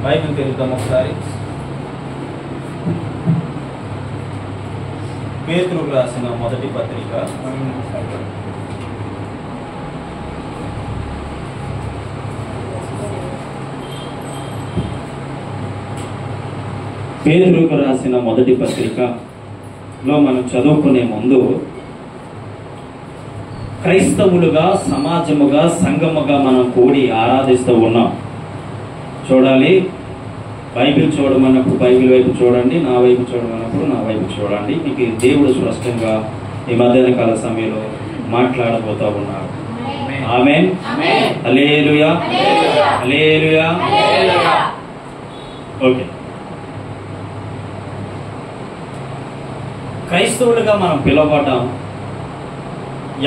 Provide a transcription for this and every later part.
Bible తెరుద్దాం ఒకసారి. పేతురుకు రాసిన మొదటి పత్రిక పేతురుకు రాసిన మొదటి పత్రికలో మనం చదువుకునే ముందు క్రైస్తవులుగా, సమాజముగా, సంఘముగా మనం కూడి ఆరాధిస్తూ ఉన్నాం. చూడాలి. బైబిల్ చూడమన్నప్పుడు బైబిల్ వైపు చూడండి, నా వైపు చూడమన్నప్పుడు నా వైపు చూడండి. మీకు దేవుడు స్పష్టంగా ఈ మధ్యాహ్న కాల సమయంలో మాట్లాడబోతా ఉన్నారు. ఆమేన్. హల్లెలూయా, హల్లెలూయా. ఓకే. క్రైస్తవులుగా మనం పిలువబడ్డాం.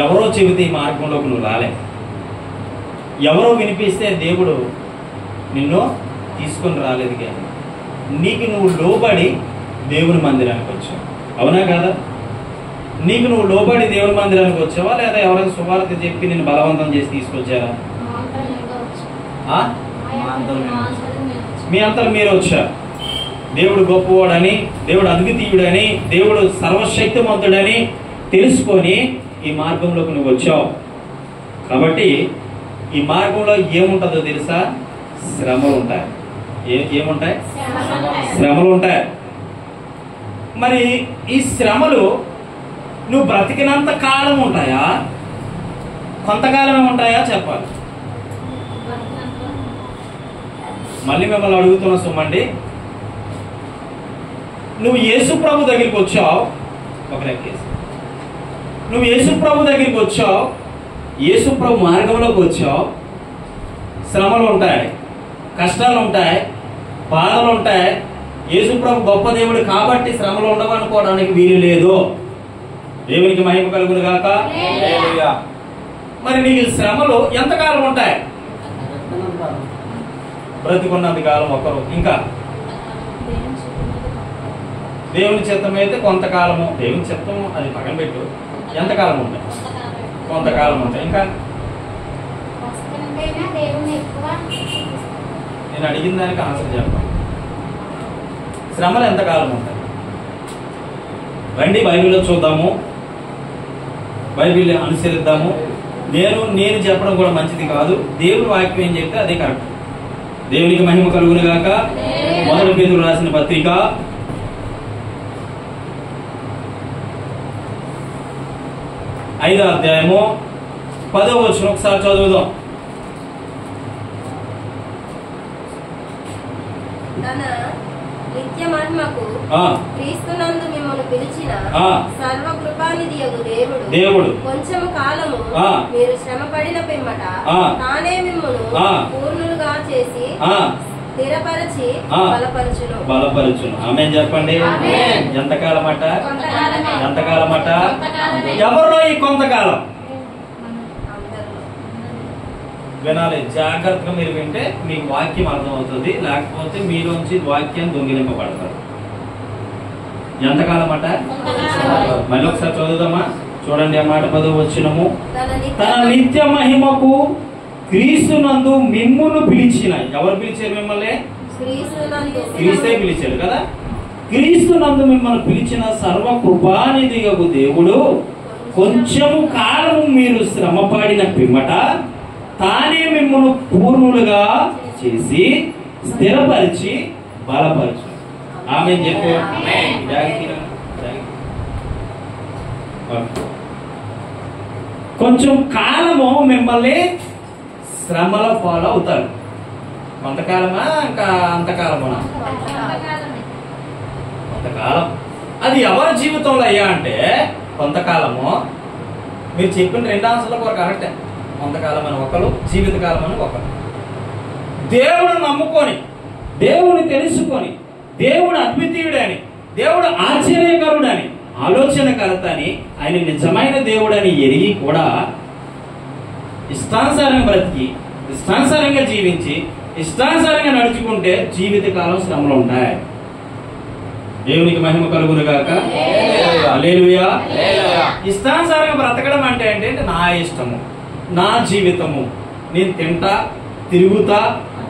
ఎవరో చెబితే ఈ మార్గంలోకి నువ్వు రాలే. ఎవరో వినిపిస్తే దేవుడు నిన్ను తీసుకొని రాలేదు, కానీ నీకు నువ్వు లోబడి దేవుని మందిరానికి వచ్చావు. అవునా కాదా? నీకు నువ్వు లోబడి దేవుని మందిరానికి వచ్చావా, లేదా ఎవరైనా సువార్త చెప్పి నేను బలవంతం చేసి తీసుకొచ్చారా? మీ అంతలో మీరు వచ్చారు. దేవుడు గొప్పవాడని, దేవుడు అద్వితీయుడని, దేవుడు సర్వశక్తిమంతుడని తెలుసుకొని ఈ మార్గంలోకి నువ్వు వచ్చావు. కాబట్టి ఈ మార్గంలో ఏముంటుందో తెలుసా? శ్రమలు ఉంటాయి. ఏముంటాయి? శ్రమలు ఉంటాయి. మరి ఈ శ్రమలు నువ్వు బ్రతికినంత కాలం ఉంటాయా, కొంతకాలమే ఉంటాయా చెప్పాలి. మళ్ళీ మిమ్మల్ని అడుగుతున్నా సుమండి, నువ్వు యేసు ప్రభు దగ్గరికి వచ్చావు. ఒక లెక్కేసి నువ్వు యేసు ప్రభు దగ్గరికి వచ్చావు, యేసు ప్రభు మార్గంలోకి వచ్చావు. శ్రమలు ఉంటాయి, కష్టాలు ఉంటాయి, బాధలు ఉంటాయి. యేసు ప్రభు గొప్ప దేవుడు కాబట్టి శ్రమలు ఉండవనుకోవడానికి వీలు లేదు. దేవునికి మహిమ కలుగును గాక. మరి నీకు శ్రమలు ఎంతకాలం ఉంటాయి? బ్రతికున్నంత కాలం ఒకరు. ఇంకా దేవుని చిత్తం అయితే కొంతకాలము. దేవుని చిత్తం అది పక్కన పెట్టు. ఎంతకాలం ఉంటాయి? కొంతకాలం ఉంటాయి. ఇంకా నేను అడిగిన దానికి ఆన్సర్ చెప్పాను. శ్రమలు ఎంతకాలం ఉంటాయి? రండి బైబిల్లో చూద్దాము, బైబిల్ అనుసరిద్దాము. నేను చెప్పడం కూడా మంచిది కాదు. దేవుని వాక్యం ఏం చెప్తే అదే కరెక్ట్. దేవునికి మహిమ కలుగును గాక. మొదటి పేతురు రాసిన పత్రిక 5వ అధ్యాయము 10వ వచనం ఒకసారి చదువుదాం. తన నిత్య మహిమకు క్రీస్తునందు మిమ్మల్ని పిలిచిన సర్వకృపానిధియగు దేవుడు కొంచెము కాలము మీరు శ్రమ పడిన పిమ్మట తానే మిమ్మల్ని పూర్ణులుగా చేసి స్థిరపరచి బలపరచును. ఆమేన్ చెప్పండి. ఎంతకాలం అట? ఎంతకాలం అట? ఎవరిలో ఈ కొంతకాలం? వినాలి జాగ్రత్తగా. మీరు వింటే మీకు వాక్యం అర్థమవుతుంది, లేకపోతే మీలోంచి వాక్యం దొంగిలింపబడతారు. ఎంతకాలం అట? మళ్ళీ ఒకసారి చదువుదామా? చూడండి ఆ మాట 10వ వచనము. తన నిత్య మహిమకు క్రీస్తునందు మిమ్మును పిలిచిన. ఎవరు పిలిచారు మిమ్మల్ని? క్రీస్తే పిలిచాడు కదా. క్రీస్తునందు మిమ్మల్ని పిలిచిన సర్వకృపానిధియగు దేవుడు కొంచెము కాలము మీరు శ్రమపడిన పిమ్మట తానే మిమ్మల్ని పూర్ణులుగా చేసి స్థిరపరిచి బలపరచు. ఆమేన్ చెప్పు. కొంచెం కాలము మిమ్మల్ని శ్రమల పాలు అవుతారు. కొంతకాలమా ఇంకా అంతకాలమా? కొంతకాలం. అది ఎవరి జీవితంలో అయ్యా అంటే కొంతకాలము. మీరు చెప్పిన 2 ఆన్సర్లు కూడా కరెక్టే. కొంతకాలం అని ఒకరు, జీవితకాలం అని ఒకరు. దేవుడు నమ్ముకొని, దేవుని తెలుసుకొని, దేవుడు అద్వితీయుడని, దేవుడు ఆశ్చర్యకరుడని, ఆలోచనకర్త అని, ఆయన నిజమైన దేవుడని ఎరిగి కూడా ఇష్టానుసారంగా బ్రతికి, ఇష్టానుసారంగా జీవించి, ఇష్టానుసారంగా నడుచుకుంటే జీవితకాలం శ్రమలు ఉంటాయి. దేవునికి మహిమ కలుగును గాక. హల్లెలూయా. ఇష్టానుసారంగా బ్రతకడం అంటే ఏంటంటే నా ఇష్టము, నా జీవితము, నేను తింటా, తిరుగుతా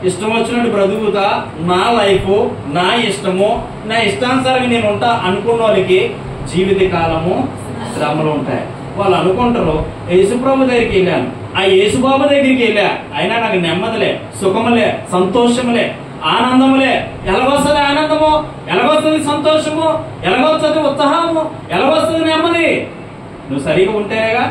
ఇష్టం వచ్చినట్టు బ్రతుకుతా నా లైఫ్ నా ఇష్టము నా ఇష్టానుసారంగా నేను ఉంటా అనుకున్న వాళ్ళకి జీవిత కాలము శ్రమలు ఉంటాయి. వాళ్ళు అనుకుంటారు యేసుప్రభు దగ్గరికి వెళ్ళాను, ఆ యేసుబాబు దగ్గరికి వెళ్ళా, అయినా నాకు నెమ్మదిలే, సుఖములే, సంతోషములే, ఆనందములే. ఎలాగొస్తుంది ఆనందము, ఎలాగొస్తుంది సంతోషము, ఎలాగొస్తుంది ఉత్సాహము, ఎలాగొస్తుంది నెమ్మది? నువ్వు సరిగా ఉంటేనేగా,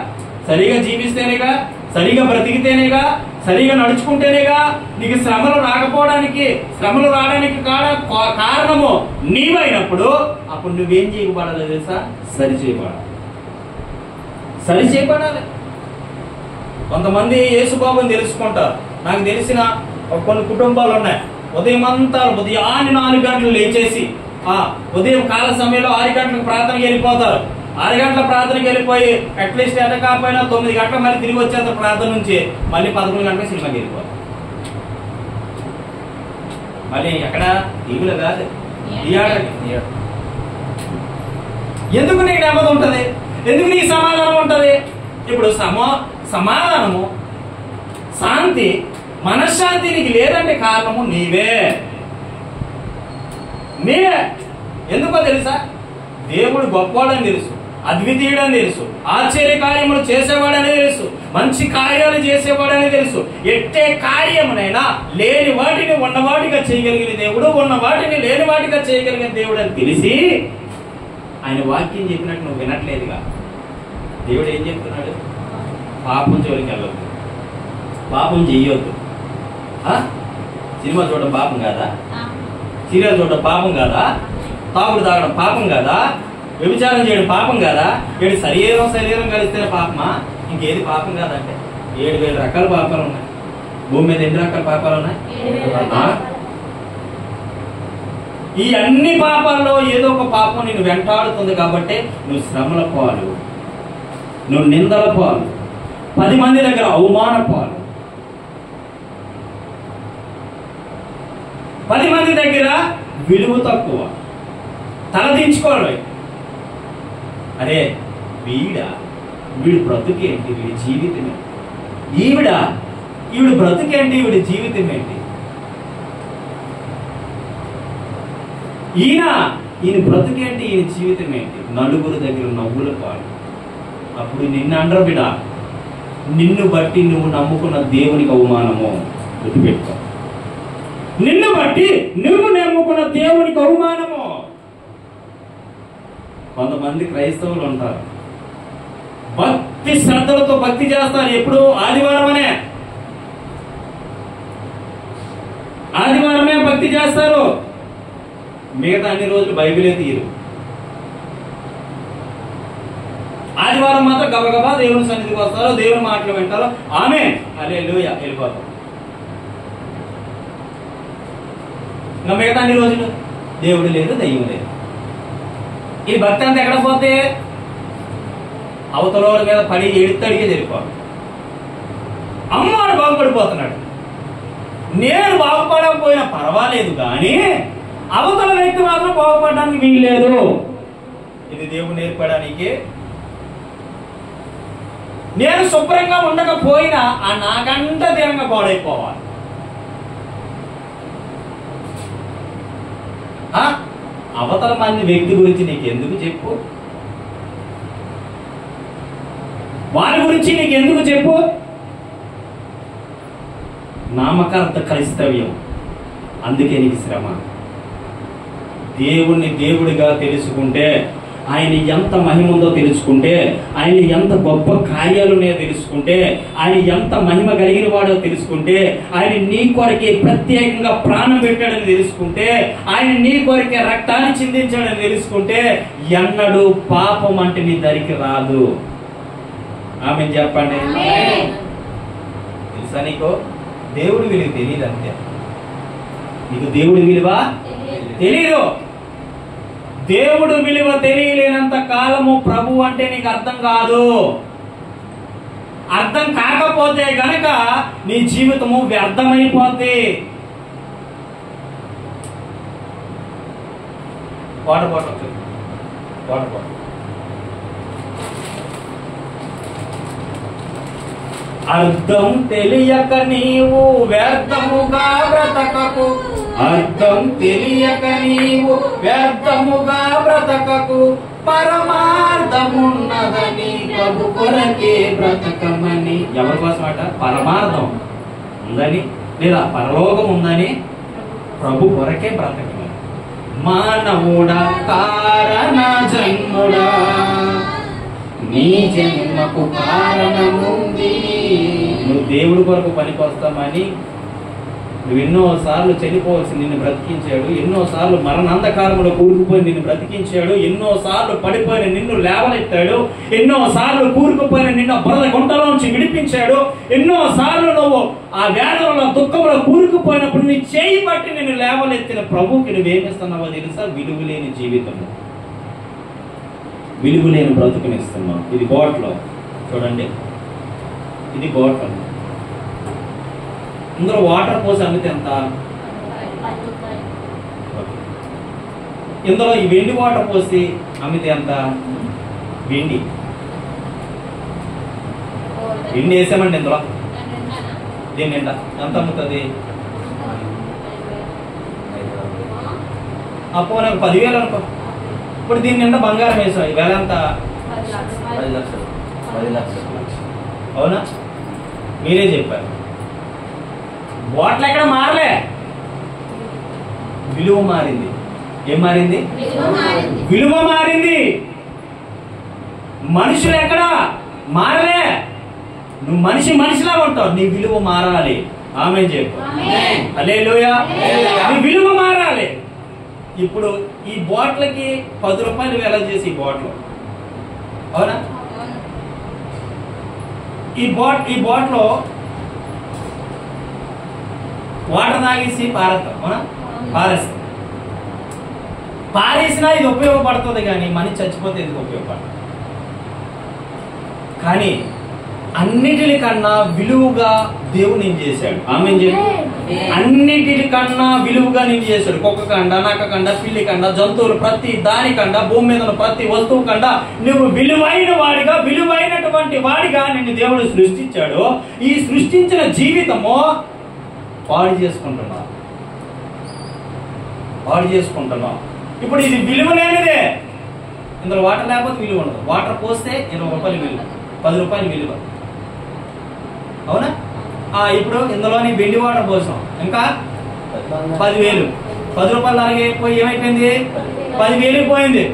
సరిగా జీవిస్తేనేగా, సరిగా బ్రతికితేనేగా, సరిగా నడుచుకుంటేనేగా. నీకు శ్రమలు రాకపోవడానికి, శ్రమలు రావడానికి కారణము నీవైనప్పుడు అప్పుడు నువ్వేం చేయబడాలి తెలుసా? సరిచేయబడాలి. కొంతమంది యేసుబాబుని తెలుసుకుంటారు. నాకు తెలిసిన కొన్ని కుటుంబాలు ఉన్నాయి. ఉదయం అంతా ఉదయాన్ని 4 గంటలు లేచేసి ఉదయం కాల సమయంలో 6 గంటలకు ప్రార్థనకి వెళ్ళిపోతారు. 6 గంటల ప్రార్థనకి వెళ్ళిపోయి అట్లీస్ట్ ఎంత కాకపోయినా 9 గంటలు మళ్ళీ తిరిగి వచ్చేస్తారు ప్రార్థన నుంచి. మళ్ళీ 11 గంటలకు సినిమాకి వెళ్ళిపోతారు. మళ్ళీ ఎక్కడ టీవీలో కాదు, థియేటర్కి. ఎందుకు నీకు నెమ్మది ఉంటది? ఎందుకు నీకు సమాధానం ఉంటది? ఇప్పుడు సమాధానము, శాంతి, మనశ్శాంతి నీకు లేదంటే కారణము నీవే. ఎందుకో తెలుసా? దేవుడు గొప్పవాడని తెలుసు, అద్వితీయుడని తెలుసు, ఆశ్చర్య కార్యములు చేసేవాడని తెలుసు, మంచి కార్యాలు చేసేవాడని తెలుసు. ఎట్టే కార్యమునైనా లేని వాటిని ఉన్నవాటిగా చేయగలిగిన దేవుడు, ఉన్న వాటిని లేని వాటిగా చేయగలిగిన దేవుడు అని తెలిసి ఆయన వాక్యం చెప్పినట్టు నువ్వు వినట్లేదుగా. దేవుడు ఏం చెప్తున్నాడు? పాపం జోలికి వెళ్ళొద్దు, పాపం చెయ్యొద్దు. సినిమా చూడడం పాపం కాదా? సీరియల్ చూడడం పాపం కాదా? తాగుడు తాగడం పాపం కాదా? వ్యభిచారం చేయడం పాపం కాదా? శరీరం కలిస్తేనే పాపమా? ఇంకేది పాపం కాదంటే 7,000 రకాల పాపాలు ఉన్నాయి. భూమి మీద ఎన్ని రకాల పాపాలు ఉన్నాయి? ఈ అన్ని పాపాల్లో ఏదో ఒక పాపం నిన్ను వెంటాడుతుంది. కాబట్టి నువ్వు శ్రమల పాలు, నువ్వు నిందల పాలు, 10 మంది దగ్గర అవమాన పాలు, 10 మంది దగ్గర విలువ తక్కువ, తలదించుకోవాలి. అరే వీడి బ్రతుకేంటి, వీడి జీవితం ఏంటి, ఈవిడ బ్రతుకేంటి, వీడి జీవితం ఏంటి, ఈయన బ్రతుకేంటి, ఈయన జీవితం ఏంటి? నలుగురు దగ్గర నవ్వుల పాలు. అప్పుడు నిన్ను అంటారు బిడ్డ, నిన్ను బట్టి నువ్వు నమ్ముకున్న దేవునికి అవమానము. గుర్తుపెట్టుకో, నిన్ను బట్టి నువ్వు నమ్ముకున్న దేవునికి అవమానము. కొంతమంది క్రైస్తవులు ఉంటారు, భక్తి శ్రద్ధలతో భక్తి చేస్తారు. ఎప్పుడు ఆదివారమే భక్తి చేస్తారు. మిగతా అన్ని రోజులు బైబిలే తీరు. ఆదివారం మాత్రం గబగబా దేవుని సన్నిధికి వస్తారు, దేవుని మాటలు వింటారు, ఆమేన్ హల్లెలూయా వెళ్ళిపోతారు. ఇంకా మిగతా అన్ని రోజులు దేవుడు లేదు, దయ్యం లేదు. ఈ భక్తి అంతా ఎక్కడ పోతే అవతల మీద పడి ఎడితడిగే తెలిపాడు. అమ్మాడు బాగుపడిపోతున్నాడు. నేను బాగుపడకపోయినా పర్వాలేదు, కానీ అవతల వ్యక్తి మాత్రం బాగుపడడానికి వీల్లేదు. ఇది దేవుడు నేర్పడానికి. నేను శుభ్రంగా ఉండకపోయినా నాకంట తీరంగా పాడైపోవాలి. అవతల మంది వ్యక్తి గురించి నీకు ఎందుకు చెప్పు, వారి గురించి నీకు ఎందుకు చెప్పు? నామకార్థ క్రైస్తవ్యం. అందుకే నీకు శ్రమ. దేవుణ్ణి దేవుడిగా తెలుసుకుంటే, ఆయన ఎంత మహిమ ఉందో తెలుసుకుంటే, ఆయన ఎంత గొప్ప కార్యాలున్నాయో తెలుసుకుంటే, ఆయన ఎంత మహిమ కలిగిన వాడో తెలుసుకుంటే, ఆయన నీ కొరకే ప్రత్యేకంగా ప్రాణం పెట్టాడని తెలుసుకుంటే, ఆయన నీ కొరకే రక్తాన్ని చిందించాడని తెలుసుకుంటే, ఎన్నడూ పాపం అంటే నీ దరికి రాదు. ఆమె చెప్పండి. తెలుసా నీకు దేవుడి విలువ తెలియదు. అంతే, నీకు దేవుడి విలువ తెలీదు. దేవుడు విలువ తెలియలేనంత కాలము ప్రభు అంటే నీకు అర్థం కాదు. అర్థం కాకపోతే గనక నీ జీవితము వ్యర్థమైపోద్ది. వాటర్ బాటిల్ అర్థం తెలియక నీవు వ్యర్థముగా బ్రతకకు. అర్థం తెలియక నీవు వ్యర్థముగా బ్రతకకు. పరమార్థమున్నదని ప్రభు కొరకే బ్రతకమని. ఎవరి కోసం అట? పరమార్థం ఉందని లేదా పరలోకం ఉందని ప్రభు కొరకే బ్రతకమని. మానవుడా కారణ జన్ముడా, నీ జన్మకు కారణముంది. నువ్వు దేవుడి కొరకు పనికొస్తామని నువ్వు ఎన్నోసార్లు చనిపోవలసి నిన్ను బ్రతికించాడు. ఎన్నోసార్లు మరణాంధకారంలో కూరుకుపోయి నిన్ను బ్రతికించాడు. ఎన్నోసార్లు పడిపోయిన నిన్ను లేవనెత్తాడు. ఎన్నోసార్లు కూరుకుపోయిన నిన్ను బురద గుంటలోంచి విడిపించాడు. ఎన్నోసార్లు నువ్వు ఆ వేదనలో దుఃఖంలో కూరుకుపోయినప్పుడు నీ చేయి బట్టి నిన్ను లేవనెత్తిన ప్రభువుకి నువ్వేమిస్తున్నావో తెలుసా? విలువలేని జీవితము, విలువలేని బ్రతుకునిస్తున్నావు. ఇది బాట్లో చూడండి, ఇది బాటిల్. ఇందులో వాటర్ పోసి అమ్మితే ఎంత? ఇందులో ఈ వెండి వాటర్ పోసి అమ్మితే ఎంత? వెండి వేసామండి ఇందులో. దీని నిండా ఎంత అమ్ముతుంది? అప్పో నాకు 10,000 అనుకో. ఇప్పుడు దీని నిండా బంగారం వేసాం. ఈవేళ ఎంత? 10 లక్షలు. 10 లక్షలు. అవునా? మీరే చెప్పారు. బాటిల్ ఎక్కడ మారలే, విలువ మారింది. ఏం మారింది? విలువ మారింది. మనుషులు ఎక్కడ మారలే. నువ్వు మనిషిలా ఉంటావు, నీ విలువ మారాలి. ఆమేన్ చెప్పు. హల్లెలూయా. నీ విలువ మారాలి. ఇప్పుడు ఈ బాటిల్కి 10 రూపాయలు వేల చేసి ఈ బాటిల్, అవునా? ఈ బాటిల్ వాటర్ తాగేసి పారేస్తాం, అవునా? పారేస్తాం. పారేసినా ఇది ఉపయోగపడుతుంది, కానీ మనిషి చచ్చిపోతే ఇది ఉపయోగపడుతుంది. కానీ అన్నిటికన్నా విలువగా దేవుడు నేను చేశాడు. ఆమేన్ చెప్పు. అన్నిటికన్నా విలువగా నేను చేశాడు. కుక్క కండ, నక్క కండ, పిల్లి కండ, జంతువులు ప్రతి దానికండ, భూమి మీద ప్రతి వస్తువు కండ నువ్వు విలువైన వాడిగా, విలువైనటువంటి వాడిగా నిన్ను దేవుడు సృష్టించాడు. ఈ సృష్టించిన జీవితము పాడు చేసుకుంటున్నాం. ఇప్పుడు ఇది విలువ లేనిదే. ఇందులో వాటర్ లేకపోతే విలువ ఉండదు. వాటర్ పోస్తే 20 రూపాయలు విలువ, 10 రూపాయలు విలువ, అవునా? ఇప్పుడు ఇందులోని వెండి వాటర్ పోసాం, ఇంకా 10,000. 10 రూపాయలు అలాగైపోయి ఏమైపోయింది? 10,000 పోయింది.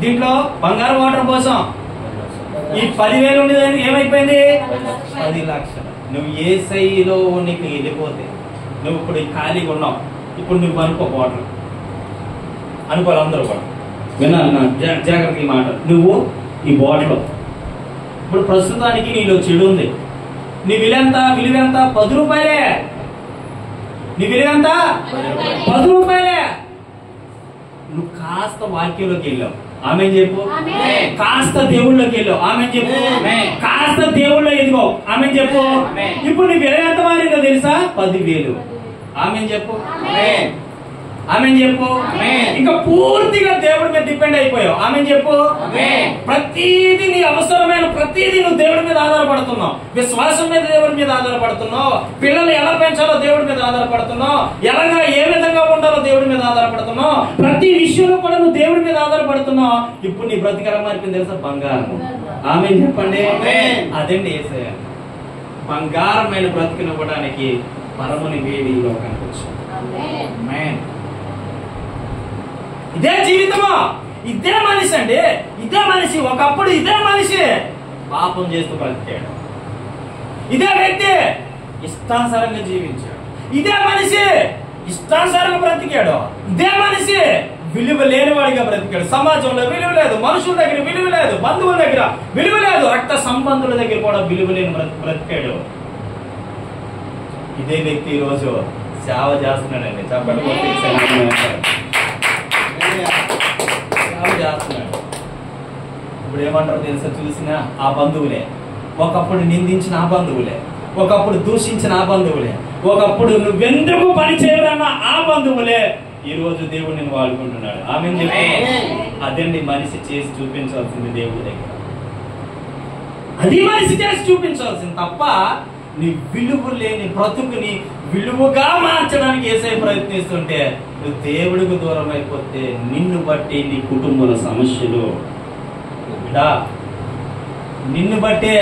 దీంట్లో బంగారు వాటర్ పోసాం, ఈ 10,000 ఉండేది ఏమైపోయింది? 10 లక్షలు. నువ్వు యేసయ్యలో నీకు వెళ్ళిపోతే, నువ్వు ఇప్పుడు ఖాళీగా ఉన్నావు. ఇప్పుడు నువ్వు అనుకో వాటర్ అనుకోవాలి. అందరూ కూడా వినాలి నా జాగ్రత్తగా మాట. నువ్వు ఈ బాటిల్ ఇప్పుడు ప్రస్తుతానికి నీలో చెడు ఉంది. నీ విలువ ఎంత? 10 రూపాయలే. నీ విలువ ఎంత? 10 రూపాయలే. నువ్వు కాస్త వాక్యంలోకి వెళ్ళావు, ఆమె చెప్పు. కాస్త దేవుళ్ళలోకి వెళ్ళావు, ఆమె చెప్పు. కాస్త దేవుళ్ళో ఎదిగావు, ఆమె చెప్పు. ఇప్పుడు నీ విలువ ఎంత మారిందో తెలుసా? 10,000. ఆమె చెప్పు. ఆమె చెప్పు. ఇంకా పూర్తిగా దేవుడి మీద డిపెండ్ అయిపోయావు, ఆమె చెప్పు. ప్రతిదీ నీ అవసరమైన ప్రతిదీ నువ్వు దేవుడి మీద ఆధారపడుతున్నావు. విశ్వాసం మీద దేవుడి మీద ఆధారపడుతున్నావు. పిల్లలు ఎలా పెంచాలో దేవుడి మీద ఆధారపడుతున్నావు. ఎలాగా ఏ విధంగా ఉండాలో దేవుడి మీద ఆధారపడుతున్నావు. ప్రతి విషయంలో కూడా నువ్వు దేవుడి మీద ఆధారపడుతున్నావు. ఇప్పుడు నీ బ్రతికల మారిపోయింది తెలుసా? బంగారం. ఆమె చెప్పండి. అదండి యేసయ్య. బంగారమైన బ్రతికినివ్వడానికి పరముని వేడి ఈ లోకానికి వచ్చాడు. ఇదే జీవితమా? ఇదే మనిషి అండి. ఇదే మనిషి. ఒకప్పుడు ఇదే మనిషి పాపం చేస్తూ బ్రతికాడు. ఇదే వ్యక్తి ఇష్టానుసారంగా జీవించాడు. ఇదే మనిషి ఇష్టానుసారంగా బ్రతికాడు. ఇదే మనిషి విలువ లేనివాడిగా బ్రతికాడు. సమాజంలో విలువ లేదు, మనుషుల దగ్గర విలువ లేదు, బంధువుల దగ్గర విలువ లేదు, రక్త సంబంధుల దగ్గర కూడా విలువ లేని బ్రతికాడు. ఇదే వ్యక్తి ఈరోజు సేవ చేస్తున్నాడండి. చెప్పండి. సేవ చేస్తున్నాడు. ఇప్పుడు ఏమంటారు తెలుసా? చూసిన ఆ బంధువులే, ఒకప్పుడు నిందించిన ఆ బంధువులే, ఒకప్పుడు దూషించిన ఆ బంధువులే, ఒకప్పుడు నువ్వెందుకు పని చేయడన్న ఆ బంధువులే ఈ రోజు దేవుడు నిన్ను వాడుకుంటున్నాడు. ఆమె అదండి మనిషి చేసి చూపించాల్సింది దేవుడి దగ్గర. అది మనిషి చేసి చూపించాల్సింది తప్ప నీ విలువ లేని బ్రతుకుని విలువగా మార్చడానికి యేసయ్య ప్రయత్నిస్తుంటే నువ్వు దేవుడికి దూరం అయిపోతే నిన్ను బట్టి నీ కుటుంబంలో సమస్యలు, నిన్ను బట్టే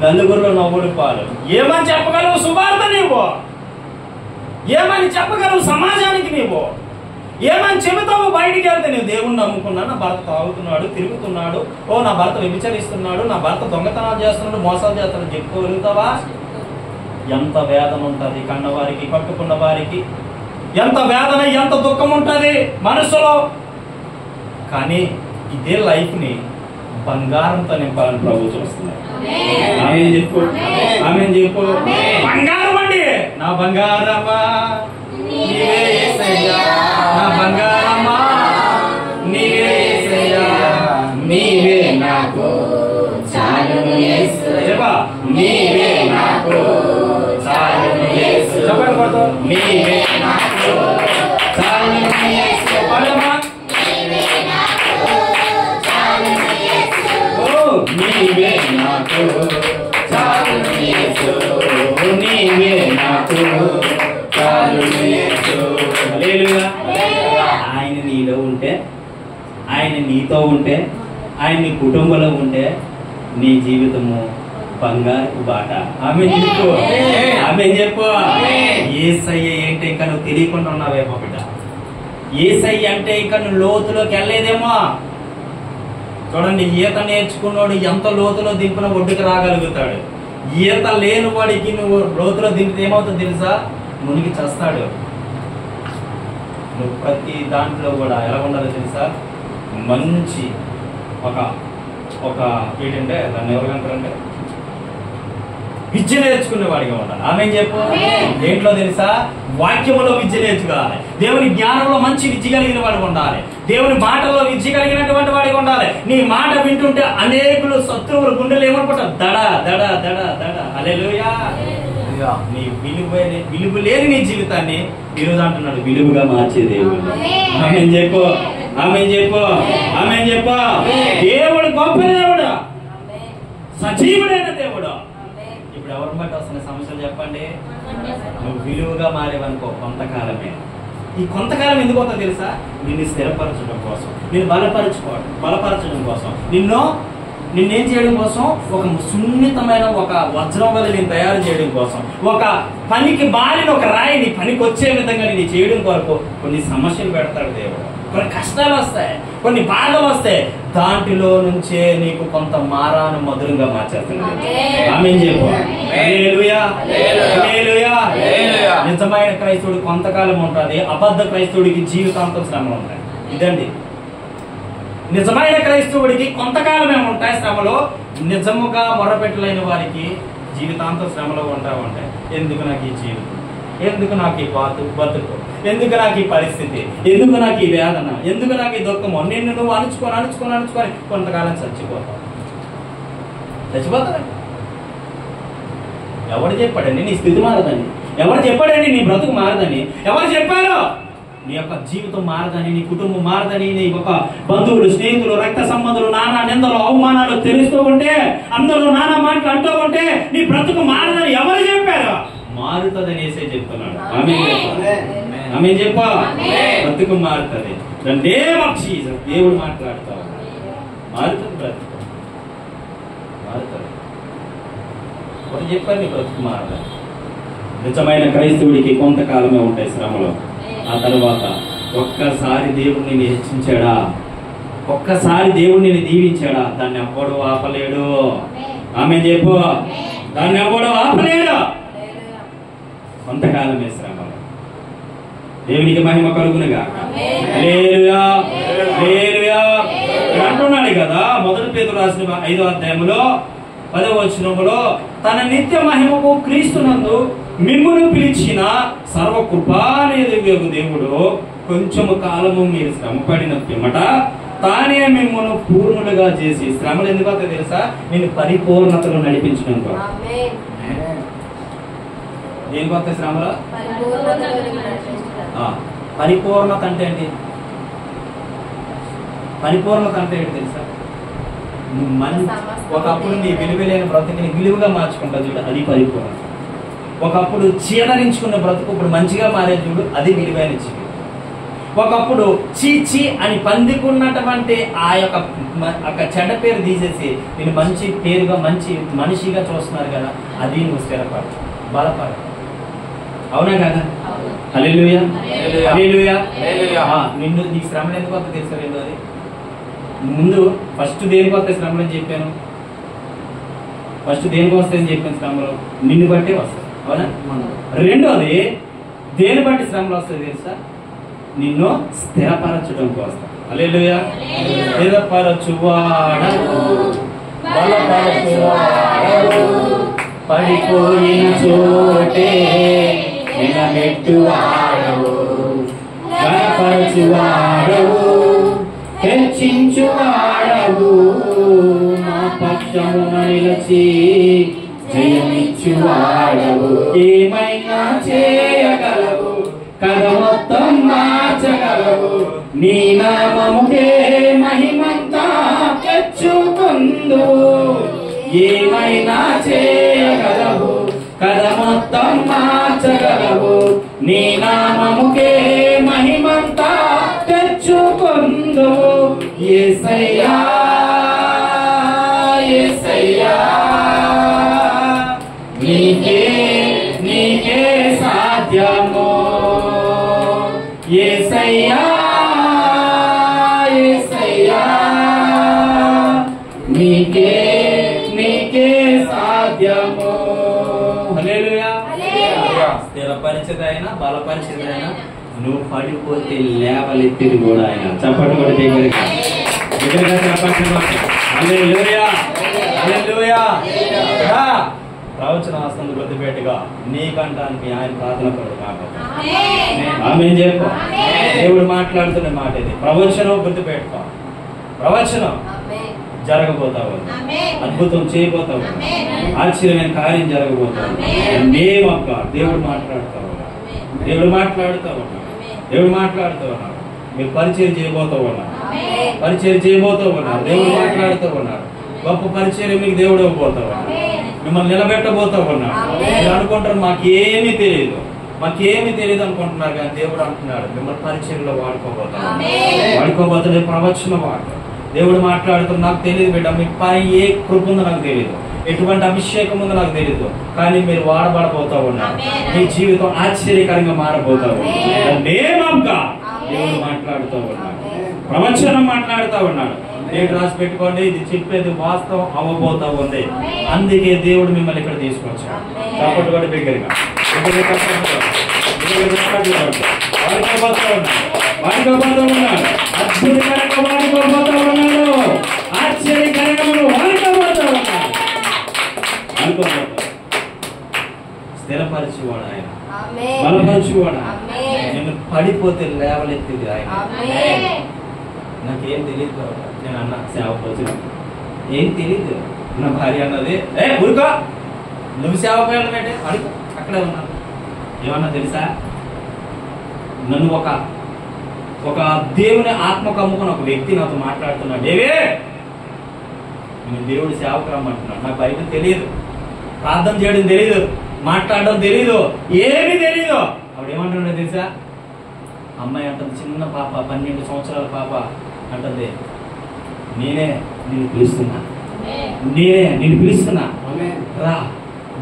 నలుగురిలో నవ్వుడు పాలు. ఏమని చెప్పగలవు సువార్త నీవు? ఏమని చెప్పగలవు సమాజానికి నీవు? ఏమని చెబుతావు బయటికి వెళ్తే? నేను దేవుణ్ణి నమ్ముకున్నా, నా భర్త తాగుతున్నాడు, తిరుగుతున్నాడు, ఓ నా భర్త వ్యభిచరిస్తున్నాడు, నా భర్త దొంగతనాలు చేస్తున్నాడు, మోసాలు చేస్తున్నాడు చెప్పుకోగలుగుతావా? ఎంత వేదన ఉంటుంది కన్నవారికి, కట్టుకున్న వారికి, ఎంత వేదన, ఎంత దుఃఖం ఉంటుంది మనసులో. కానీ ఇదే లైఫ్ ని బంగారంతో నింపాలని ప్రభు చూస్తున్నాడు. ఆమె చెప్పు, ఆమె చెప్పు. బంగారం అండి, నా బంగారమా నీవే యేసయ్యా, నా బంగారమా నీవే యేసయ్యా, నీవే నాకు చాలును యేసయ్యా, నీవే నాకు చాలును యేసయ్యా, నీవే నాకు చాలును యేసయ్యా, నీవే నాకు చాలును యేసయ్యా, నీవే నాకు చాలును యేసయ్యా. హల్లెలూయా. ఆయన నీలో ఉంటే, ఆయన నీతో ఉంటే, ఆయన నీ కుటుంబంలో ఉంటే నీ జీవితము బంగారు బాట. ఆమె చెప్పు, ఆమె చెప్పు. యేసయ్య ఏంటి ఇంకా నువ్వు తెలియకుండా ఉన్నావేమో బిడ్డ. యేసయ్య అంటే ఇంకా నువ్వు లోతులోకి వెళ్ళలేదేమో. చూడండి, ఈత నేర్చుకున్నాడు ఎంత లోతులో దింపిన ఒడ్డుకు రాగలుగుతాడు. ఈత లేని వాడికి నువ్వు లోతులో దింపితే ఏమవుతుంది తెలుసా? మునిగి చేస్తాడు. నువ్వు ప్రతి దాంట్లో కూడా ఎలా ఉండాలో తెలుసా? మంచి ఒక ఏంటంటే దాన్ని ఎవరికంటారంటే విద్య నేర్చుకునే వాడిగా ఉండాలి. ఆమె చెప్పు. దేంట్లో తెలుసా? వాక్యములో విద్య నేర్చుకోవాలి. దేవుని జ్ఞానంలో మంచి విద్య కలిగిన వాడిగా ఉండాలి. దేవుని మాటల్లో విద్య కలిగినటువంటి వాడిగా ఉండాలి. నీ మాట వింటుంటే అనేకులు శత్రువులు గుండెలు ఏమనుకుంటారు? దడ దడ దడ దడ. హల్లెలూయా. నీ విలువ లేని నీ జీవితాన్ని ఈరోజు అంటున్నాడు విలువగా మార్చే దేవుడు. ఆమె చెప్పు, ఆమె చెప్పు, ఆమె చెప్పు. దేవుడు గొప్ప దేవుడు, సజీవుడైన దేవుడు. ఇప్పుడు ఎవరిని బట్టి వస్తున్న సమస్యలు చెప్పండి. నువ్వు విలువగా మారేవనుకో కొంతకాలమే. ఈ కొంతకాలం ఎందుకు అవుతుందో తెలుసా? నిన్ను స్థిరపరచడం కోసం, నిన్ను బలపరచడం కోసం, నిన్నేం చేయడం కోసం, ఒక సున్నితమైన ఒక వజ్రం వల్ల నేను తయారు చేయడం కోసం, ఒక పనికి బాలిన ఒక రాయిని పనికి వచ్చే విధంగా నేను చేయడం కొరకు కొన్ని సమస్యలు పెడతాడు దేవుడు. కొన్ని కష్టాలు వస్తాయి, కొన్ని బాధలు వస్తాయి. దాంట్లో నుంచే నీకు కొంత మారాను మధురంగా మార్చేస్తున్నాడు. ఆమె చెప్పు. హల్లెలూయా, హల్లెలూయా. నిజమైన క్రైస్తవుడు కొంతకాలం ఉంటుంది, అబద్ధ క్రైస్తవుడికి జీవితాంతం శ్రమలు ఉంటాయి. ఇదండి నిజమైన క్రైస్తవుడికి కొంతకాలమే ఉంటాయి శ్రమలో. నిజముగా మొరపెట్టలేని వారికి జీవితాంతం శ్రమలో ఉంటాయి. ఎందుకు నాకు ఈ జీవితం, ఎందుకు నాకు ఈ బతుకు, ఎందుకు నాకు ఈ పరిస్థితి, ఎందుకు నాకు ఈ వేదన, ఎందుకు నాకు ఈ దుఃఖము, నిన్ను నువ్వు అణుచుకొని కొంతకాలం చచ్చిపోతావు. ఎవరు చెప్పాడండి నీ స్థితి మారదని? ఎవరు చెప్పాడండి నీ బ్రతుకు మారదని? ఎవరు చెప్పారు నీ యొక్క జీవితం మారదని, నీ కుటుంబం మారదని, నీ యొక్క బంధువులు, స్నేహితులు, రక్త సంబంధులు నానా నిందలు, అవమానాలు తెలుస్తూ ఉంటే, అందరూ నానా మాటలు అంటూ ఉంటే నీ బ్రతుకు మారదని ఎవరు చెప్పారు? మారుతుందని వేసే చెప్తున్నాడు. ఆమె చెప్ప బ్రతుకు మారుతుంది. దేవుడు మాట్లాడతావు, మారుతుంది బ్రతుకు, మారుతుంది. ఒకటి చెప్పారు నీ బ్రతుకు మారదని. నిజమైన క్రైస్తవుడికి కొంతకాలమే ఉంటాయి శ్రమలు. ఆ తర్వాత ఒక్కసారి దేవుడు నిన్ను హెచ్చించాడా, ఒక్కసారి దేవుడు నిన్ను దీవించాడా, దాన్ని ఎవ్వడు ఆపలేడు. ఆమె చెప్పు, దాన్ని ఎవ్వడు ఆపలేడు. కొంతకాలమే శ్రమలు. దేవునికి మహిమ కలుగునుగా. హల్లెలూయా, హల్లెలూయా. అంటున్నాడు కదా, 1 పేతురు రాసిన 5వ అధ్యాయంలో 10వ వచనంలో, తన నిత్య మహిమకు క్రీస్తునందు మిమ్మును పిలిచిన సర్వకృపానిధి దేవుడు కొంచెము కాలము మీరు శ్రమపడిన పిమ్మట తానే మిమ్మల్ని పూర్ణులుగా చేసి, శ్రమలు ఎందుకు అవుతాయి తెలుసా? నేను పరిపూర్ణతలో నడిపించడం కోసం. దేనికి వస్తాయి శ్రమలు? పరిపూర్ణత అంటే ఏంటి? పరిపూర్ణత అంటే ఏంటి తెలుసా? ఒకప్పుడు నీ విలువ లేని బ్రతికిని విలువగా మార్చుకుంటా చూడ, అది పరిపూర్ణత. ఒకప్పుడు చీడరించుకున్న బ్రతుకు ఇప్పుడు మంచిగా మారే చూడు, అది విలువైన జీవితం. ఒకప్పుడు చీచి అని పందికున్నటువంటి ఆ యొక్క చెడ్డ పేరు తీసేసి నేను మంచి పేరుగా మంచి మనిషిగా చూస్తున్నారు కదా, అది నువ్వు స్థిరపడు, బలపడు. అవునా కదా? హల్లెలూయా హల్లెలూయా. నిన్ను నీ శ్రమలు ఎందుకు వస్తా తెలుసా? రెండోది, ముందు ఫస్ట్ దేనికి వస్తాయి శ్రమలు అని చెప్పాను. ఫస్ట్ దేనికి వస్తాయని చెప్పాను శ్రమలు? నిన్ను బట్టే వస్తాయి. అవునా? రెండోది దేని బట్టి శ్రమలు వస్తాయి తెలుసా? నిన్ను స్థిరపరచడం కోసం. హల్లెలూయా. స్థిరపరచువాడవు, బలపరచువాడవు, పడిపోయిన చోటే నిలబెట్టువాడవు, బలపరచువాడవు, హెచ్చించువాడవు, మా పక్షమున నిలిచి జయమిచ్చువాడవు. ఏమైనా చేయగలవు, కథ మొత్తం మార్చగలవు, నీ నామముకే మహిమంతా తెచ్చుకుందువు. ఏమైనా చేయగలవు, కథ మొత్తం మార్చగలవు, నీ నామముకే మహిమంతా తెచ్చుకుందువు. యేసయ్యా యేసయ్యా, నీకే నీకే సాధ్యము. యేసయ్యా యేసయ్యా, నీకే నీకే సాధ్యము. హల్లెలూయా. స్థిరపరిచేదైనా బలపరిచేదైనా నువ్వు పడిపోతే లేవలెత్తిది కూడా ఆయన. చప్పట్లు కూడా దగ్గరగా హల్లెలూయా హల్లెలూయా. ప్రవచన ఆస్తందు గుర్తుపెట్టుగా నీకంటానికి ఆయన ప్రార్థన పడు కాబట్టి ఆమేన్ చెప్పు. దేవుడు మాట్లాడుతున్న మాట ఇది. ప్రవచనం గుర్తుపెట్టుకో. ప్రవచనం జరగబోతావు, అద్భుతం చేయబోతావు, ఆశ్చర్యమైన కార్యం జరగబోతావు. దేవుడు మాట్లాడుతూ ఉన్నాడు, దేవుడు మాట్లాడుతూ ఉన్నాడు, దేవుడు మాట్లాడుతూ ఉన్నాడు. మీరు పరిచయం చేయబోతూ ఉన్నారు, పరిచయం చేయబోతూ ఉన్నారు. దేవుడు మాట్లాడుతూ ఉన్నాడు. గొప్ప పరిచయం మీకు దేవుడు ఇవ్వబోతూ ఉన్నాడు, మిమ్మల్ని నిలబెట్టబోతూ ఉన్నాడు. మీరు అనుకుంటారు మాకేమీ తెలియదు, మాకేమీ తెలియదు అనుకుంటున్నారు, కానీ దేవుడు అంటున్నాడు మిమ్మల్ని పరిచయంలో వాడుకోబోతుంది. ప్రవచన వాడు దేవుడు మాట్లాడుతున్నా. నాకు తెలియదు బిడ్డ, మీకు పని ఏ కృప ఉందో నాకు తెలియదు, ఎటువంటి అభిషేకం ఉందో నాకు తెలియదు, కానీ మీరు వాడబడబోతా ఉన్నారు. మీ జీవితం ఆశ్చర్యకరంగా మారబోతా ఉన్నారు. దేవుడు మాట్లాడుతూ ఉన్నాడు, ప్రవచనం మాట్లాడుతూ ఉన్నాడు. దేవుడు రాసి పెట్టుకోండి, ఇది చెప్పేది వాస్తవం అవ్వబోతా ఉంది. అందుకే దేవుడు మిమ్మల్ని ఇక్కడ తీసుకొచ్చాడు. కాబట్టి కూడా దగ్గరగా వాడుకోబోతా ఉన్నాడు, అద్భుతకరంగా వాడుకోబోతా ఉన్నాడు, ఆశ్చర్యకరంగా వాడుకోబోతా ఉన్నాడు. అనుకోబోతా స్థిరపరిచేవాడు ఆయన, బలపరిచేవాడు ఆయన. నేను పడిపోతే లేవలెత్తేది ఆయన. నాకేం తెలియదు, నేను అన్న సేవకు వచ్చిన ఏం తెలియదు. నా భార్య అన్నది, ఊరుకో నువ్వు సేవకు వెళ్ళమంటే అడుగు, అక్కడే ఉన్నాను. ఏమన్నా తెలుసా, నన్ను ఒక దేవుని ఆత్మకు అమ్ముకుని ఒక వ్యక్తి నాతో మాట్లాడుతున్నాడు. నేను దేవుడి సేవకు రమ్మంటున్నాడు. నాకు బైబిల్ తెలియదు, ప్రార్థన చేయడం తెలియదు, మాట్లాడడం తెలియదు, ఏమీ తెలియదు. ఆవిడ ఏమంటున్నాడో తెలుసా, అమ్మాయి అంటుంది, చిన్న పాప 12 సంవత్సరాల పాప అంటుంది, నేనే నిన్ను పిలుస్తున్నా, నేనే నిన్ను పిలుస్తున్నా, రా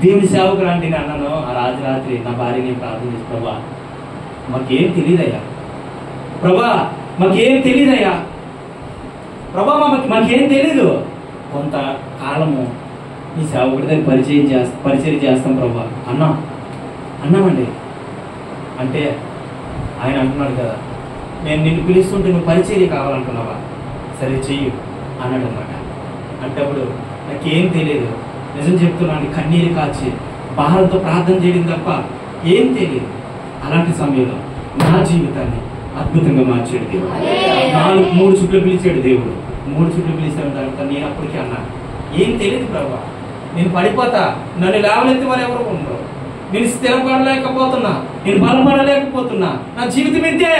దేవుని సేవకు రండి అన్నాను. ఆ రాత్రి నా భార్య నేను ప్రార్థన చేసి, ప్రభా మాకేం తెలియదయ్యా, ప్రభా మాకేం తెలియదయ్యా, ప్రభా మాకేం తెలీదు, కొంత కాలము నీ సేవకుడి దగ్గర పరిచయం చేస్తాం ప్రభా అన్నామండి. అంటే ఆయన అంటున్నాడు కదా, నేను నిన్ను పిలుస్తుంటే నువ్వు పరిచర్య కావాలంటున్నావా, సరే చెయ్యి అన్నాడు అనమాట. అంటే అప్పుడు నాకేం తెలియదు, నిజం చెప్తున్నాను, కన్నీరు కాచి భారంతో ప్రార్థన చేయడం తప్ప ఏం తెలియదు. అలాంటి సమయంలో నా జీవితాన్ని అద్భుతంగా మార్చాడు దేవుడు. 3 చుట్లు పిలిచాడు దేవుడు. 3 చుట్లు పిలిచిన తర్వాత నేను అప్పటికీ అన్నాను, ఏం తెలియదు ప్రభా, నేను పడిపోతా, నన్ను లేవనెత్తి వారు ఎవరు ఉండరు, నేను స్థిరపడలేకపోతున్నా, నేను బలపడలేకపోతున్నా, నా జీవితం ఇంతే,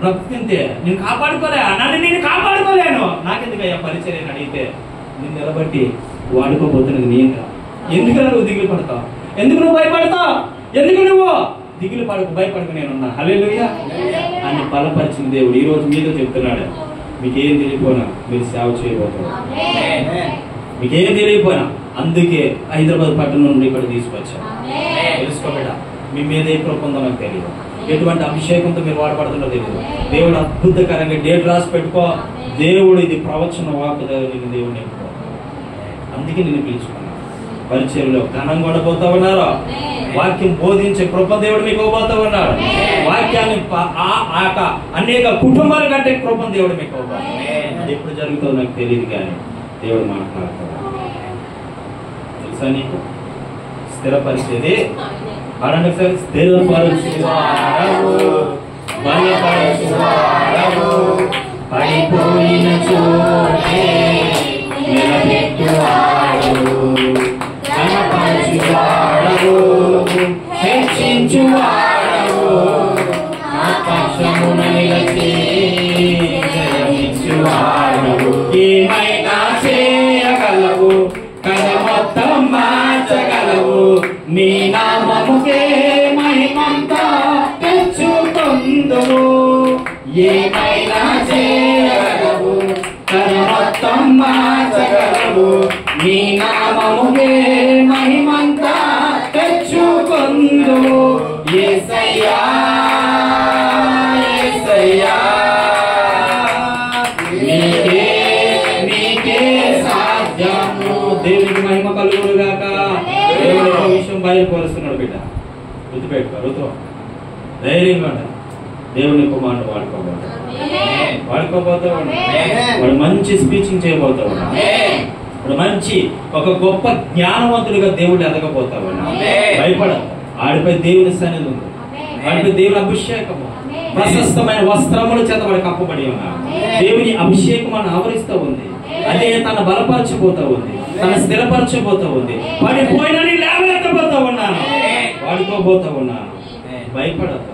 బ్రతుకింతే, నేను కాపాడుకోలేను, నాకెందుకు అయ్యా పరిచర్య అడిగితే నిన్ను నిలబట్టి వాడుకోబోతున్నది నేను. ఎందుకన్నా నువ్వు దిగులు పడతావు? ఎందుకు నువ్వు భయపడతావు? ఎందుకు నువ్వు దిగులు పడకు, భయపడకు, నేనున్నా. హల్లెలూయా అని బలపరిచిన దేవుడు ఈ రోజు మీతో చెప్తున్నాడు. మీకేం తెలియపోయినా మీరు సేవ చేయబోతున్నారు. మీకేం తెలియపోయినా అందుకే హైదరాబాద్ పట్టణం నుండి ఇక్కడ తీసుకొచ్చాను. తెలుసుకోబెట్ట, మీ మీద ఏ కృప ఉందో నాకు తెలియదు, ఎటువంటి అభిషేకంతో మీరు వాడబడుతుందో తెలియదు. దేవుడు అద్భుతకరంగా డేట్ రాసి పెట్టుకో. దేవుడు ఇది ప్రవచన వాకు దేవుడు నేర్పుకో. అందుకే నేను పిలుచుకున్నాను. పరిచయంలో ఘనం కూడా పోతా ఉన్నారు. వాక్యం బోధించే కృప దేవుడు మీకు ఇవ్వబోతా ఉన్నాడు. వాక్యాన్ని అనేక కుటుంబాల కంటే కృప దేవుడు మీకు ఇవ్వబోతాడు. అది ఎప్పుడు జరుగుతుందో నాకు తెలియదు, కానీ దేవుడు మాట్లాడతాడు. తెలుసా నీకు? స్థిరపరిచేది అనండి సార్. స్థిరపరచువాడవు, బలపరచువాడవు, పడిపోయిన చోటే నిలబెట్టువాడవు, కనపరచువాడవు, హెచ్చించువాడవు, నా పక్షమున నిలిచి జయమిచ్చువాడవు. ఏమైనా చేయగలవు, కథ మొత్తం మార్చగలవు, నీ నామముకే మహిమంతా తెచ్చుకొందువు. ఏమైనా చేయగలవు, కథ మొత్తం మార్చగలవు, నీ నామముకే మహిమంతా తెచ్చుకొందువు. యేసయ్యా యేసయ్యా నీకే నీకే సాధ్యము. దేవునికి మహిమ కలుగును గాక. దేవుడు ఒక విషయం బయలుపరుస్తున్నాడు బిడ్డ, గుర్తుపెట్టుకో. రుతో ధైర్యంగా ఉంటా. దేవుని కుమారుడు వాడుకోబోతాడు. వాడు మంచి స్పీచింగ్ చేయబోతా ఉన్నాడు. వాడు మంచి ఒక గొప్ప జ్ఞానవంతుడిగా దేవుడు ఎదగబోతా ఉన్నాడు. భయపడదు. ఆడిపై దేవుని సన్నిధి ఉంది, వాడిపై దేవుని అభిషేకము, ప్రశస్తమైన వస్త్రముల చేత వాడు కప్పబడి ఉన్నాడు. దేవుని అభిషేకం అని ఆవరిస్తూ ఉంది. అదే తన బలపరచబోతా ఉంది, తన స్థిరపరచబోతా ఉంది. పడిపోయినా లేవనెత్తబోతా ఉన్నాను, వాడుకోబోతా ఉన్నాను. భయపడద్దు,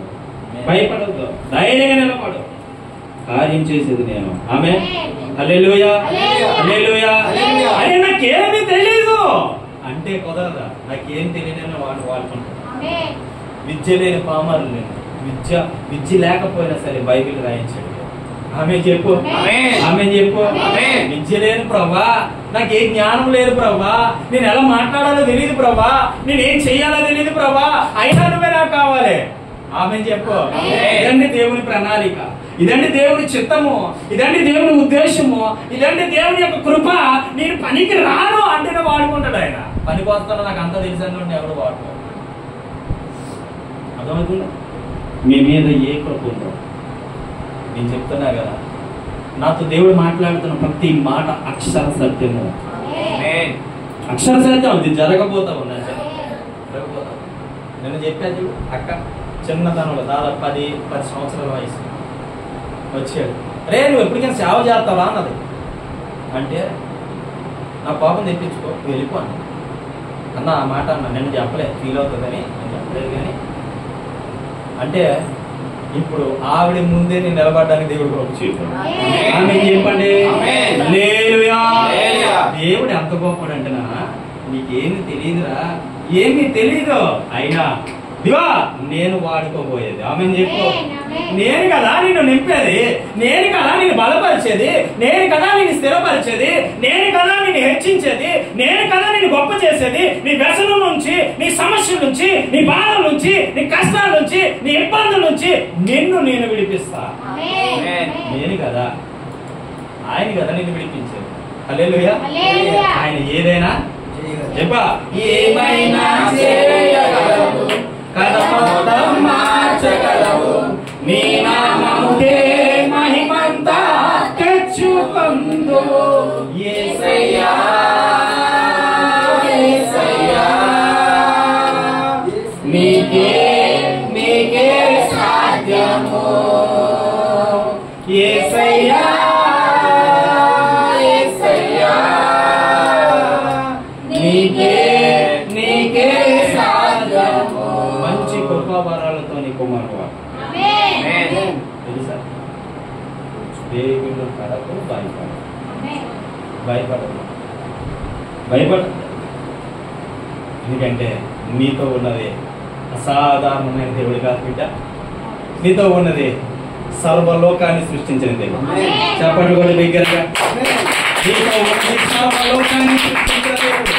భయపడద్దు, ధైర్యంగా నిలబడు. కార్యం చేసేది నేను. ఆమె హల్లెలూయా హల్లెలూయా. అరే నాకేమీ తెలీదు అంటే కుదరదా? నాకేం తెలియదని వాడు వాడుకుంటాడు. విద్య లేని పామరు నేను, విద్య లేకపోయినా సరే బైబిల్ రాయించాడు. ఆమె చెప్పు, ఆమె చెప్పు. విద్య లేని ప్రభా, నాకేం జ్ఞానం లేదు ప్రభా, నేను ఎలా మాట్లాడాలో తెలియదు ప్రభా, నేను ఏం చెయ్యాలో తెలియదు ప్రభా, అయినా నువ్వే నాకు కావాలి. ఆమె చెప్పు. ఇదండి దేవుని ప్రణాళిక, ఇదండి దేవుని చిత్తము, ఇదండి దేవుని ఉద్దేశము, ఇదండి దేవుని యొక్క కృప. నేను పనికి రాను అంటేనే వాడుకుంటాడు ఆయన. పనికి వస్తాను నాకు అంతా తెలిసిన ఎవరు వాడుకో. అర్థమవుతుందా? మీ మీద ఏ కృప ఉందో నేను చెప్తున్నా కదా. నాతో దేవుడు మాట్లాడుతున్న ప్రతి మాట అక్షర సత్యము, అక్షర సత్యం. అది జరగబోతా ఉన్నా, జరగబోతా. నేను చెప్పాను అక్క చిన్నతనంలో దాదాపు 10 సంవత్సరాల వయసు వచ్చాడు. రే నువ్వు ఎప్పటికైనా సేవ చేస్తావా అన్నది. అంటే నా పాపం తెప్పించుకో, వెళ్ళిపోను అన్న. ఆ మాట అన్న, నేను చెప్పలేదు, ఫీల్ అవుతుందని నేను చెప్పలేదు. కానీ అంటే ఇప్పుడు ఆవిడ ముందే నేను నిలబడడానికి దేవుడు గొప్ప చెప్పాడు. ఆమె చెప్పండి హల్లెలూయా. దేవుడు ఎంత గొప్పడు అంటేనా, నీకేమి తెలియదురా, ఏమి తెలీదు, అయినా దివా నేను వాడుకోబోయేది. ఆమె చెప్పు. నేను కదా నిన్ను నింపేది, నేను కదా నిన్ను బలపరిచేది, నేను కదా నిన్ను స్థిరపరిచేది, నేను కదా నిన్ను హెచ్చించేది, నేను కదా నిన్ను గొప్ప చేసేది. నీ వ్యసనం నుంచి, నీ సమస్యల నుంచి, నీ బాధల నుంచి, నీ కష్టాల నుంచి, నీ ఇబ్బందుల నుంచి నిన్ను నేను విడిపిస్తా. నేను కదా, ఆయన కదా నిన్ను విడిపించేది. హల్లెలూయా. ఆయన ఏదైనా చెప్పా, ఏమైనా చేయగలవు, కథ మొత్తం మార్చగలవు, నీ నామముకే మహిమంతా తెచ్చుకొందువు. యేసయ్యా యేసయ్యా నీకే నీకే సాధ్యము. యేసయ్యా యేసయ్యా నీకే నీకే సాధ్యము. మంచి కృపావరాలతో నీ కుమారుడు తెలుసా? దేవుడు కడకు భయపడదు. ఎందుకంటే నీతో ఉన్నది అసాధారణమైన దేవుడి కాదు బిడ్డ, నీతో ఉన్నది సర్వలోకాన్ని సృష్టించిన దేవుడు. చెప్పండి కూడా దగ్గరగా, నీతో ఉన్నది సర్వలోకాన్ని సృష్టించిన దేవుడు,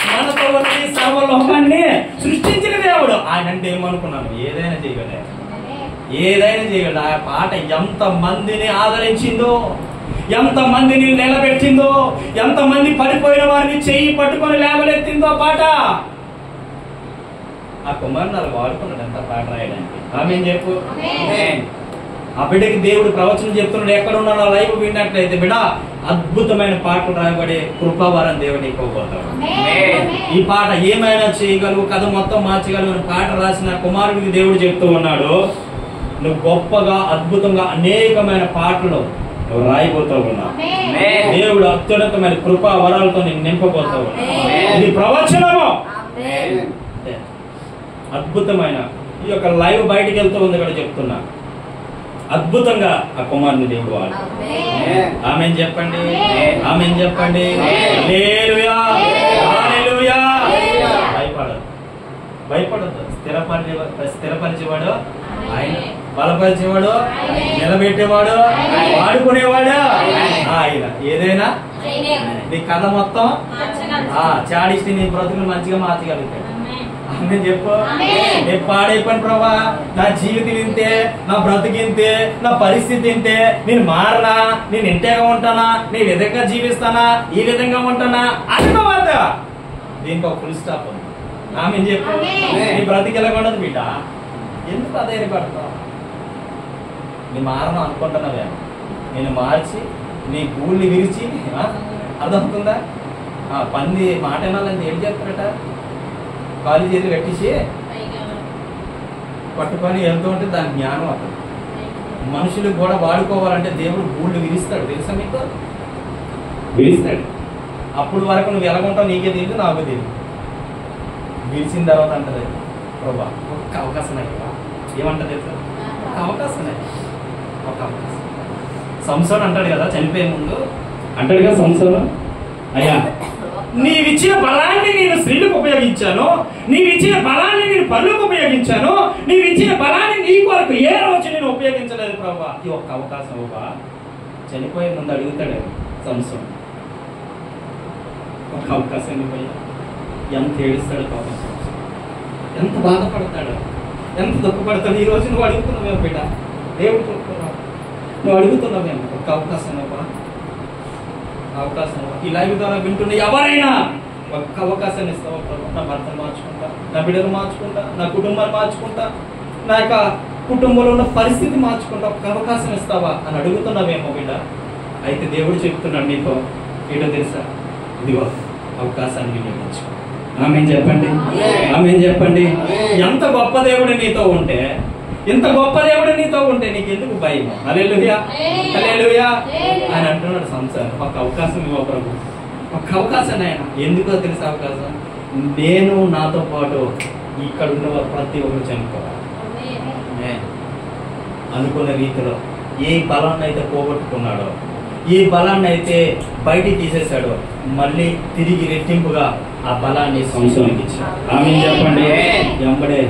మనతో ఉన్నది సర్వలోకాన్ని సృష్టించిన దేవుడు. ఆయన అంటే ఏమనుకున్నాను, ఏదైనా చేయగలడు, ఏదైనా చేయగలడు. ఆ పాట ఎంత మందిని ఆదరించిందో, ఎంత మందిని నిలబెట్టిందో, ఎంత మంది పడిపోయిన వారిని చెయ్యి పట్టుకొని లేవలెత్తిందో పాట. ఆ కుమారుని అలా వాడుకున్నాడు ఎంత పాట రాయడానికి. ఆమేన్ చెప్పు. ఆ బిడ్డకి దేవుడు ప్రవచనం చెప్తున్నాడు. ఎక్కడున్నా నా లైవ్ విన్నట్లయితే బిడ్డ అద్భుతమైన పాటలు రాయబడే కృపావరం దేవుడు ఇవ్వబోతాడు. ఈ పాట ఏమైనా చేయగలవు, కథ మొత్తం మార్చగలవు పాట రాసిన కుమారుడికి దేవుడు చెప్తూ ఉన్నాడు, నువ్వు గొప్పగా అద్భుతంగా అనేకమైన పాటలు నువ్వు రాయిపోతావు ఉన్నావు. దేవుడు అత్యున్నతమైన కృపా వరాలతో నేను నింపబోతావు. ఇది ప్రవచనము. అద్భుతమైన ఈ యొక్క లైవ్ బయటికి వెళ్తూ ఉంది కూడా చెప్తున్నా, అద్భుతంగా ఆ కుమారుని దేవుడు వాడు. ఆమేన్ చెప్పండి, ఆమేన్ చెప్పండి. హల్లెలూయా, హల్లెలూయా. భయపడదు, భయపడద్దు. స్థిరపరిచేవాడు ఆయన, బలపరిచేవాడు, నిలబెట్టేవాడు, వాడుకునేవాడు ఆయన. ఏదైనా నీ కథ మొత్తం చాడిస్తే నీ బ్రతుకులు మంచిగా మార్చగలుగుతాడు. నేను చెప్పు, నేను పాడైపోయిన ప్రభా, నా జీవితం ఇంతే, నా బ్రతికింతే, నా పరిస్థితి ఇంతే, నేను మారనా, నేను ఇంతేగా ఉంటానా, నీ విధంగా జీవిస్తానా, ఈ విధంగా ఉంటానా అనుకోవద్దా. దీనికి ఒక ఫుల్ స్టాప్ ఉంది. ఆమె చెప్పు, నీ బ్రతికి ఎలాగొండదు బిడ్డ, ఎందుకు అధైర్యపడతావు? నీ మారను అనుకుంటున్నావే, నేను మార్చి నీ గూళ్ళని విరిచి, అర్థమవుతుందా? పంది మాట వినాలని ఏం చెప్తారట, కాలు చేతులు కట్టేసి పట్టుకొని వెళ్తూ ఉంటే దాని జ్ఞానం అతను. మనుషులు కూడా వాడుకోవాలంటే దేవుడు గూళ్ళు విరిస్తాడు, తెలుసా మీకు? విరిస్తాడు. అప్పుడు వరకు నువ్వు ఎలాగుంటావు నీకే తెలియదు, నాకు తెలియదు. విరిచిన తర్వాత అంటది, ప్రభా ఒక్క అవకాశం అయ్యా. ఏమంటది తెలుసా? ఒక అవకాశం అయ్యా, ఒక అవకాశం. సంసోను అంటాడు కదా, చనిపోయే ముందు అంటాడు కదా సంసోను, అయ్యా నీవిచ్చిన బలాన్ని నేను స్త్రీలకు ఉపయోగించాను, నీవిచ్చిన బలాన్ని నేను పనులకు ఉపయోగించాను, నీవిచ్చిన బలాన్ని నీ కొరకు ఏ రోజు నేను ఉపయోగించలేదు ప్రభా. ఈ ఒక్క అవకాశం ఒక చనిపోయే ముందు అడుగుతాడు సంసోను, ఒక అవకాశం ఇవ్వయ్యా. ఎంత ఏడుస్తాడు పాపం, ఎంత బాధపడతాడు, ఎంత దుఃఖపడతాడు. ఈ రోజు నువ్వు అడుగుతున్నావేమో బిడ్డ, దేవుడు నువ్వు అడుగుతున్నావేమో ఒక అవకాశం ఇవ్వా, అవకాశం. ఈ లైవ్ ద్వారా వింటున్న ఎవరైనా ఒక్క అవకాశాన్ని ఇస్తావా? నా భర్తను మార్చుకుంటా, నా బిడ్డను మార్చుకుంటా, నా కుటుంబాన్ని మార్చుకుంటా, నా యొక్క కుటుంబంలో ఉన్న పరిస్థితి మార్చుకుంటా, ఒక్క అవకాశం ఇస్తావా అని అడుగుతున్నావేమో బిడ్డ. అయితే దేవుడు చెప్తున్నాడు నీతో, ఏంటో తెలుసా? ఇదిగో అవకాశాన్ని వినియోగించు. ఆమేన్ చెప్పండి, ఆమేన్ చెప్పండి. ఎంత గొప్ప దేవుడు నీతో ఉంటే, ఇంత గొప్ప దేవుడు నీతో ఉంటే నీకు ఎందుకు భయం? హల్లెలూయా, హల్లెలూయా అని అంటున్నాడు సంసారం. ఒక అవకాశం ఇవ్వ ప్రభు, ఒక అవకాశం ఆయన. ఎందుకో తెలుసా అవకాశం? నేను నాతో పాటు ఇక్కడ ఉన్న ప్రతి ఒక్కరు చనిపోవాలి అనుకున్న రీతిలో ఏ బలాన్ని అయితే పోగొట్టుకున్నాడో, ఏ బలాన్ని అయితే బయటికి తీసేశాడో, మళ్ళీ తిరిగి రెట్టింపుగా ఆ బలాన్ని సంసోనుకి ఇచ్చాడు. ఆమేన్ చెప్పండి. వెంబడే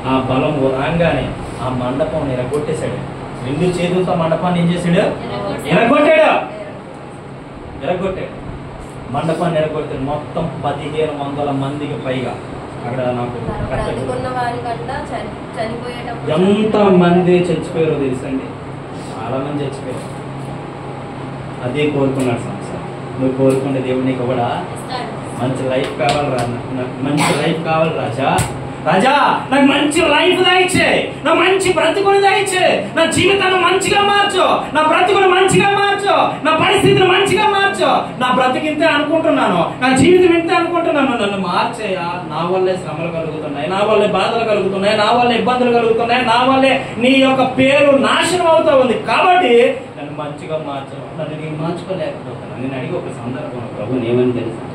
ఆ బలం రాగానే ఆ మండపం ఎరగొట్టేశాడు. 2 చేతులతో మండపాన్ని ఏం చేశాడు? ఎరగొట్టాడు. మండపాన్ని ఎరగొట్టాడు. మొత్తం 1500 మందికి పైగా అక్కడ నాకు ఎంత మంది చచ్చిపోయారో తెలుసండి, చాలా మంది చచ్చిపోయారు. అదే కోరుకున్నాడు సంసారం. నువ్వు కోరుకుంటే దేవుడు నీకు కూడా మంచి లైఫ్ కావాలి రా, మంచి లైఫ్ కావాలి రాజా, రాజా నాకు మంచి లైఫ్ దాయిచ్చే, నా మంచి బ్రతుకుని దాయిచ్చే, నా జీవితాన్ని మంచిగా మార్చు, నా బ్రతుకుని మంచిగా మార్చు, నా పరిస్థితిని మంచిగా మార్చు. నా బ్రతికింతే అనుకుంటున్నాను, నా జీవితం ఇంతే అనుకుంటున్నాను, నన్ను మార్చేయా. నా వల్లే శ్రమలు కలుగుతున్నాయి, నా వల్లే బాధలు కలుగుతున్నాయి, నా వల్లే ఇబ్బందులు కలుగుతున్నాయి, నా వల్లే నీ యొక్క పేరు నాశనం అవుతా ఉంది. కాబట్టి నన్ను మంచిగా మార్చు. నన్ను నేను మార్చుకోలేకపోతున్నాను. నేను అడిగి ఒక సందర్భం, ప్రభు ఏమని తెలుసా,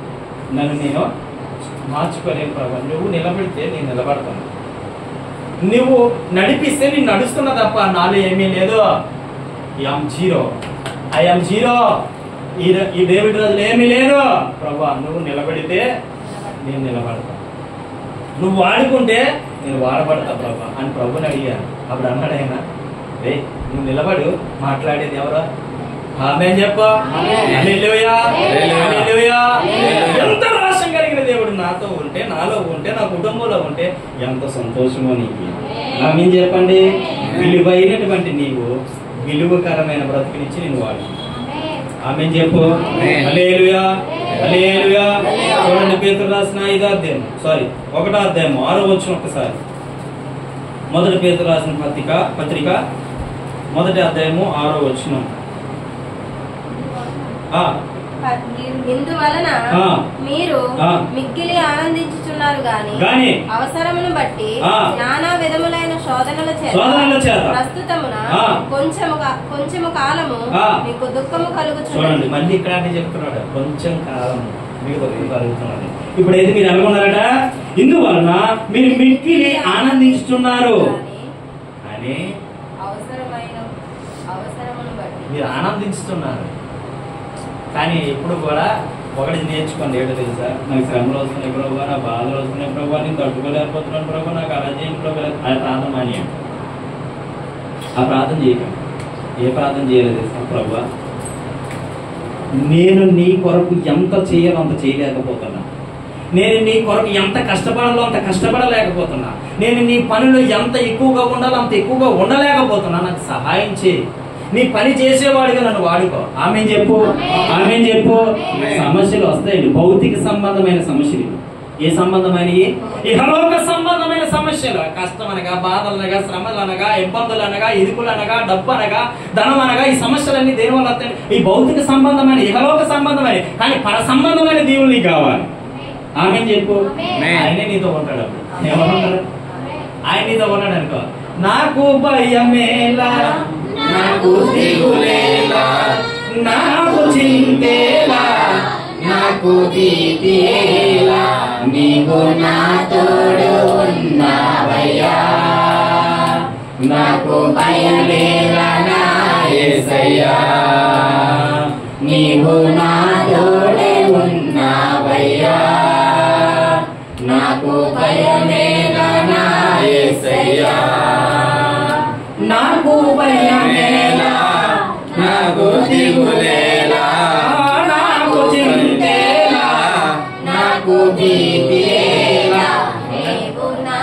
నన్ను నేను మార్చుకోలేను ప్రభు. నువ్వు నిలబడితే నేను నిలబడతాను, నువ్వు నడిపిస్తే నేను నడుస్తున్నా తప్ప నాలో ఏమీ లేదు. I am zero. ఈ డేవిడ్ రోజులు ఏమీ లేదు ప్రభు. నువ్వు నిలబడితే నేను నిలబడతాను. నువ్వు వాడుకుంటే నేను వాడబడతా ప్రభా అని ప్రభుని అడిగాను. అప్పుడు అన్నాడు ఆయన, రే నువ్వు నిలబడు, మాట్లాడేది ఎవరో ఆమేన్ చెప్పు. హల్లెలూయా, హల్లెలూయా. ఎంత రాష్ట్రం కలిగిన దేవుడు నాతో ఉంటే, నాలో ఉంటే, నా కుటుంబంలో ఉంటే ఎంత సంతోషమో నీకు. ఆమేన్ చెప్పండి. విలువైనటువంటి నీవు విలువకరమైన బ్రతుకునిచ్చి నేను వాడు. ఆమేన్ చెప్పు. హల్లెలూయా, హల్లెలూయా. చూడండి పేతురు రాసిన 1వ అధ్యాయం 6వ వచనం ఒకసారి. మొదటి పేతురు రాసిన పత్రిక 1వ అధ్యాయము 6వ వచనం. ఇందువలన మీరు మిక్కిలి ఆనందించుచున్నారు గాని అవసరమును బట్టి నానా విధములైన శోధనల చేత ప్రస్తుతమున కొంచెము కాలము మీకు దుఃఖము కలుగుచున్నది. మళ్ళీ ఇక్కడ చెప్తున్నాడు, కొంచెం కాలము మీకు దుఃఖం కలుగుతున్నది. ఇప్పుడైతే మీరు అనుకున్నారట, ఇందువలన మీరు మిక్కిలి ఆనందించుతున్నారు అని. అవసరమును బట్టి మీరు ఆనందించుతున్నారు. కానీ ఎప్పుడు కూడా ఒకటి నేర్చుకోండి, ఏంటో తెలుసా? నాకు శ్రమలు వస్తున్నాయి ప్రభు, నా బాధలు వస్తున్నాయి ప్రభు, నేను తట్టుకోలేకపోతున్నాను ప్రభు, నాకు అలా చేయను ప్రభు. అది ప్రార్థన మాని. ఆ ప్రార్థన చేయకండి. ఏ ప్రార్థన చేయలేదు తెలుసా? ప్రభు, నేను నీ కొరకు ఎంత చేయాలో అంత చేయలేకపోతున్నా, నేను నీ కొరకు ఎంత కష్టపడాలో అంత కష్టపడలేకపోతున్నా, నేను నీ పనిలో ఎంత ఎక్కువగా ఉండాలో అంత ఎక్కువగా ఉండలేకపోతున్నా, నాకు సహాయం చేయి, నీ పని చేసేవాడిగా నన్ను వాడుకో. ఆమేన్ చెప్పు, ఆమేన్ చెప్పు. సమస్యలు వస్తాయండి, భౌతిక సంబంధమైన సమస్యలు. ఏ సంబంధమైనవి? ఇహలోక సంబంధమైన సమస్యలు. కష్టం అనగా, బాధలు అనగా, శ్రమలు అనగా, ఇబ్బందులు అనగా, ఇరుకులు అనగా, డబ్బు అనగా, ధనం అనగా, ఈ సమస్యలన్నీ దేని వల్ల వస్తాయి? ఈ భౌతిక సంబంధమైన, ఇహలోక సంబంధమైన. కానీ పర సంబంధమైన దేవుడు నీకు కావాలి. ఆమేన్ చెప్పు. ఆయనే నీతో ఉంటాడు. అప్పుడు ఏమంటారు? ఆయన నీతో ఉన్నాడు అనుకో. నాకు భయమేలా, నాకు దిగులేలా, నాకు చింతేలా, నాకు భీతియేలా, నీవు నా తోడు ఉన్నావయ్యా, నాకు భయమేలా నా యేసయ్యా, నీవు నా తోడు ఉన్నావయ్యా, నాకు భయమేలా నా యేసయ్యా, నాకు భయమేలా, నాకు దిగులేలా, నాకు చింతేలా, నాకు భీతియేలా.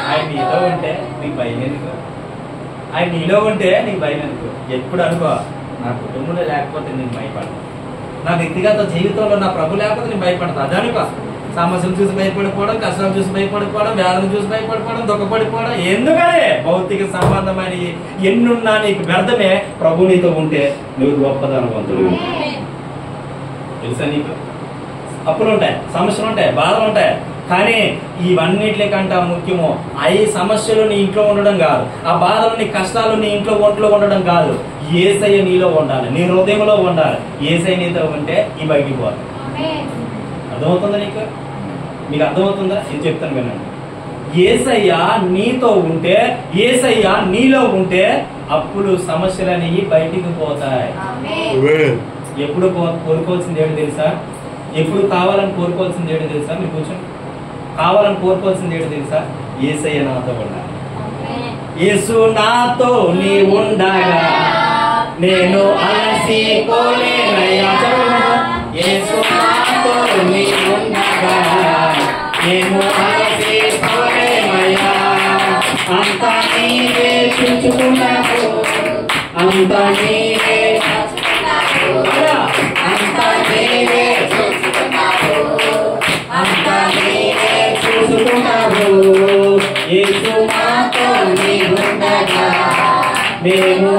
ఆయన నీలో ఉంటే నీకు భయం ఎందుకు? ఆయన నీలో ఉంటే నీకు భయం ఎందుకు? ఎప్పుడు అనుకో, నా కుటుంబంలో లేకపోతే నేను భయపడను, నా వ్యక్తిగత జీవితంలో నా ప్రభు లేకపోతే నేను భయపడతాను. అది అనుకో. సమస్యలు చూసి భయపడిపోవడం, కష్టాలు చూసి భయపడిపోవడం, వ్యాధులు చూసి భయపడిపోవడం, దుఃఖపడిపోవడం ఎందుకనే? భౌతిక సంబంధమైన ఎన్నున్నా నీకు వ్యర్థమే. ప్రభు నీతో ఉంటే నువ్వు గొప్పదనవంతుడు. తెలుసా నీకు? అప్పులు ఉంటాయి, సమస్యలు ఉంటాయి, బాధలు ఉంటాయి. కానీ ఇవన్నిటికంటే ముఖ్యము ఈ సమస్యలు నీ ఇంట్లో ఉండడం కాదు, ఆ బాధలు నీ కష్టాలు నీ ఒంట్లో ఉండడం కాదు. యేసయ్య నీలో ఉండాలి, నీ హృదయంలో ఉండాలి. యేసయ్య నీతో ఉంటే ఈ బయటికి పోతాయి. అర్థమవుతుందా నీకు? మీకు అర్థమవుతుందా? ఇది చెప్తాను వినండి. యేసయ్య నీతో ఉంటే, యేసయ్య నీలో ఉంటే అప్పుడు సమస్యలు అనేవి బయటికి పోతాయి. ఎప్పుడు కోరుకోవాల్సింది ఏంటి తెలుసా? ఎప్పుడు కావాలని కోరుకోవాల్సింది ఏంటి తెలుసా? మీరు కూర్చొని కావాలని కోరుకోవాల్సింది ఏంటి తెలుసా? యేసయ్య నాతో ఉండాలి. యేసు నాతో నీ ఉండగా నేను అలసిపోలేనయ్యా. యేసు నాతో నీ ఉండగా నేను అలసిపోలేనయ్యా. అంతా నీవే చూసుకున్నావు, అంతా నీవే, అంతా నీవే చూసుకున్నావు, అంతా నీవే చూసుకున్నావు. యేసు నాతో నీ ఉండగా మేము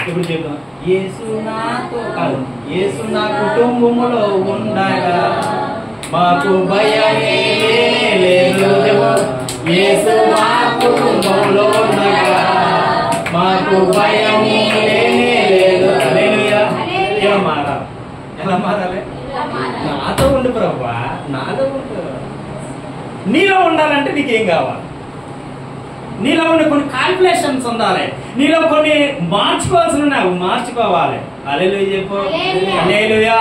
ఇప్పుడు చెప్తాం. యేసు నాతో కాదు, యేసు నా కుటుంబములో ఉండగా మాకు భయమే లేదు. యేసు మా కుటుంబంలో ఉండగా మాకు భయమే లేదు. ఎలా మారాలి? ఎలా మారాలి? నాతో ఉండు ప్రభా, నాతో ఉండు. నీలో ఉండాలంటే నీకేం కావాలి? నీలో ఉండే కొన్ని కాల్కులేషన్స్ ఉండాలి, నీలో కొన్ని మార్చుకోవాల్సి ఉన్నాయి, మార్చుకోవాలి. హల్లెలూయా చెప్పు. హల్లెలూయా.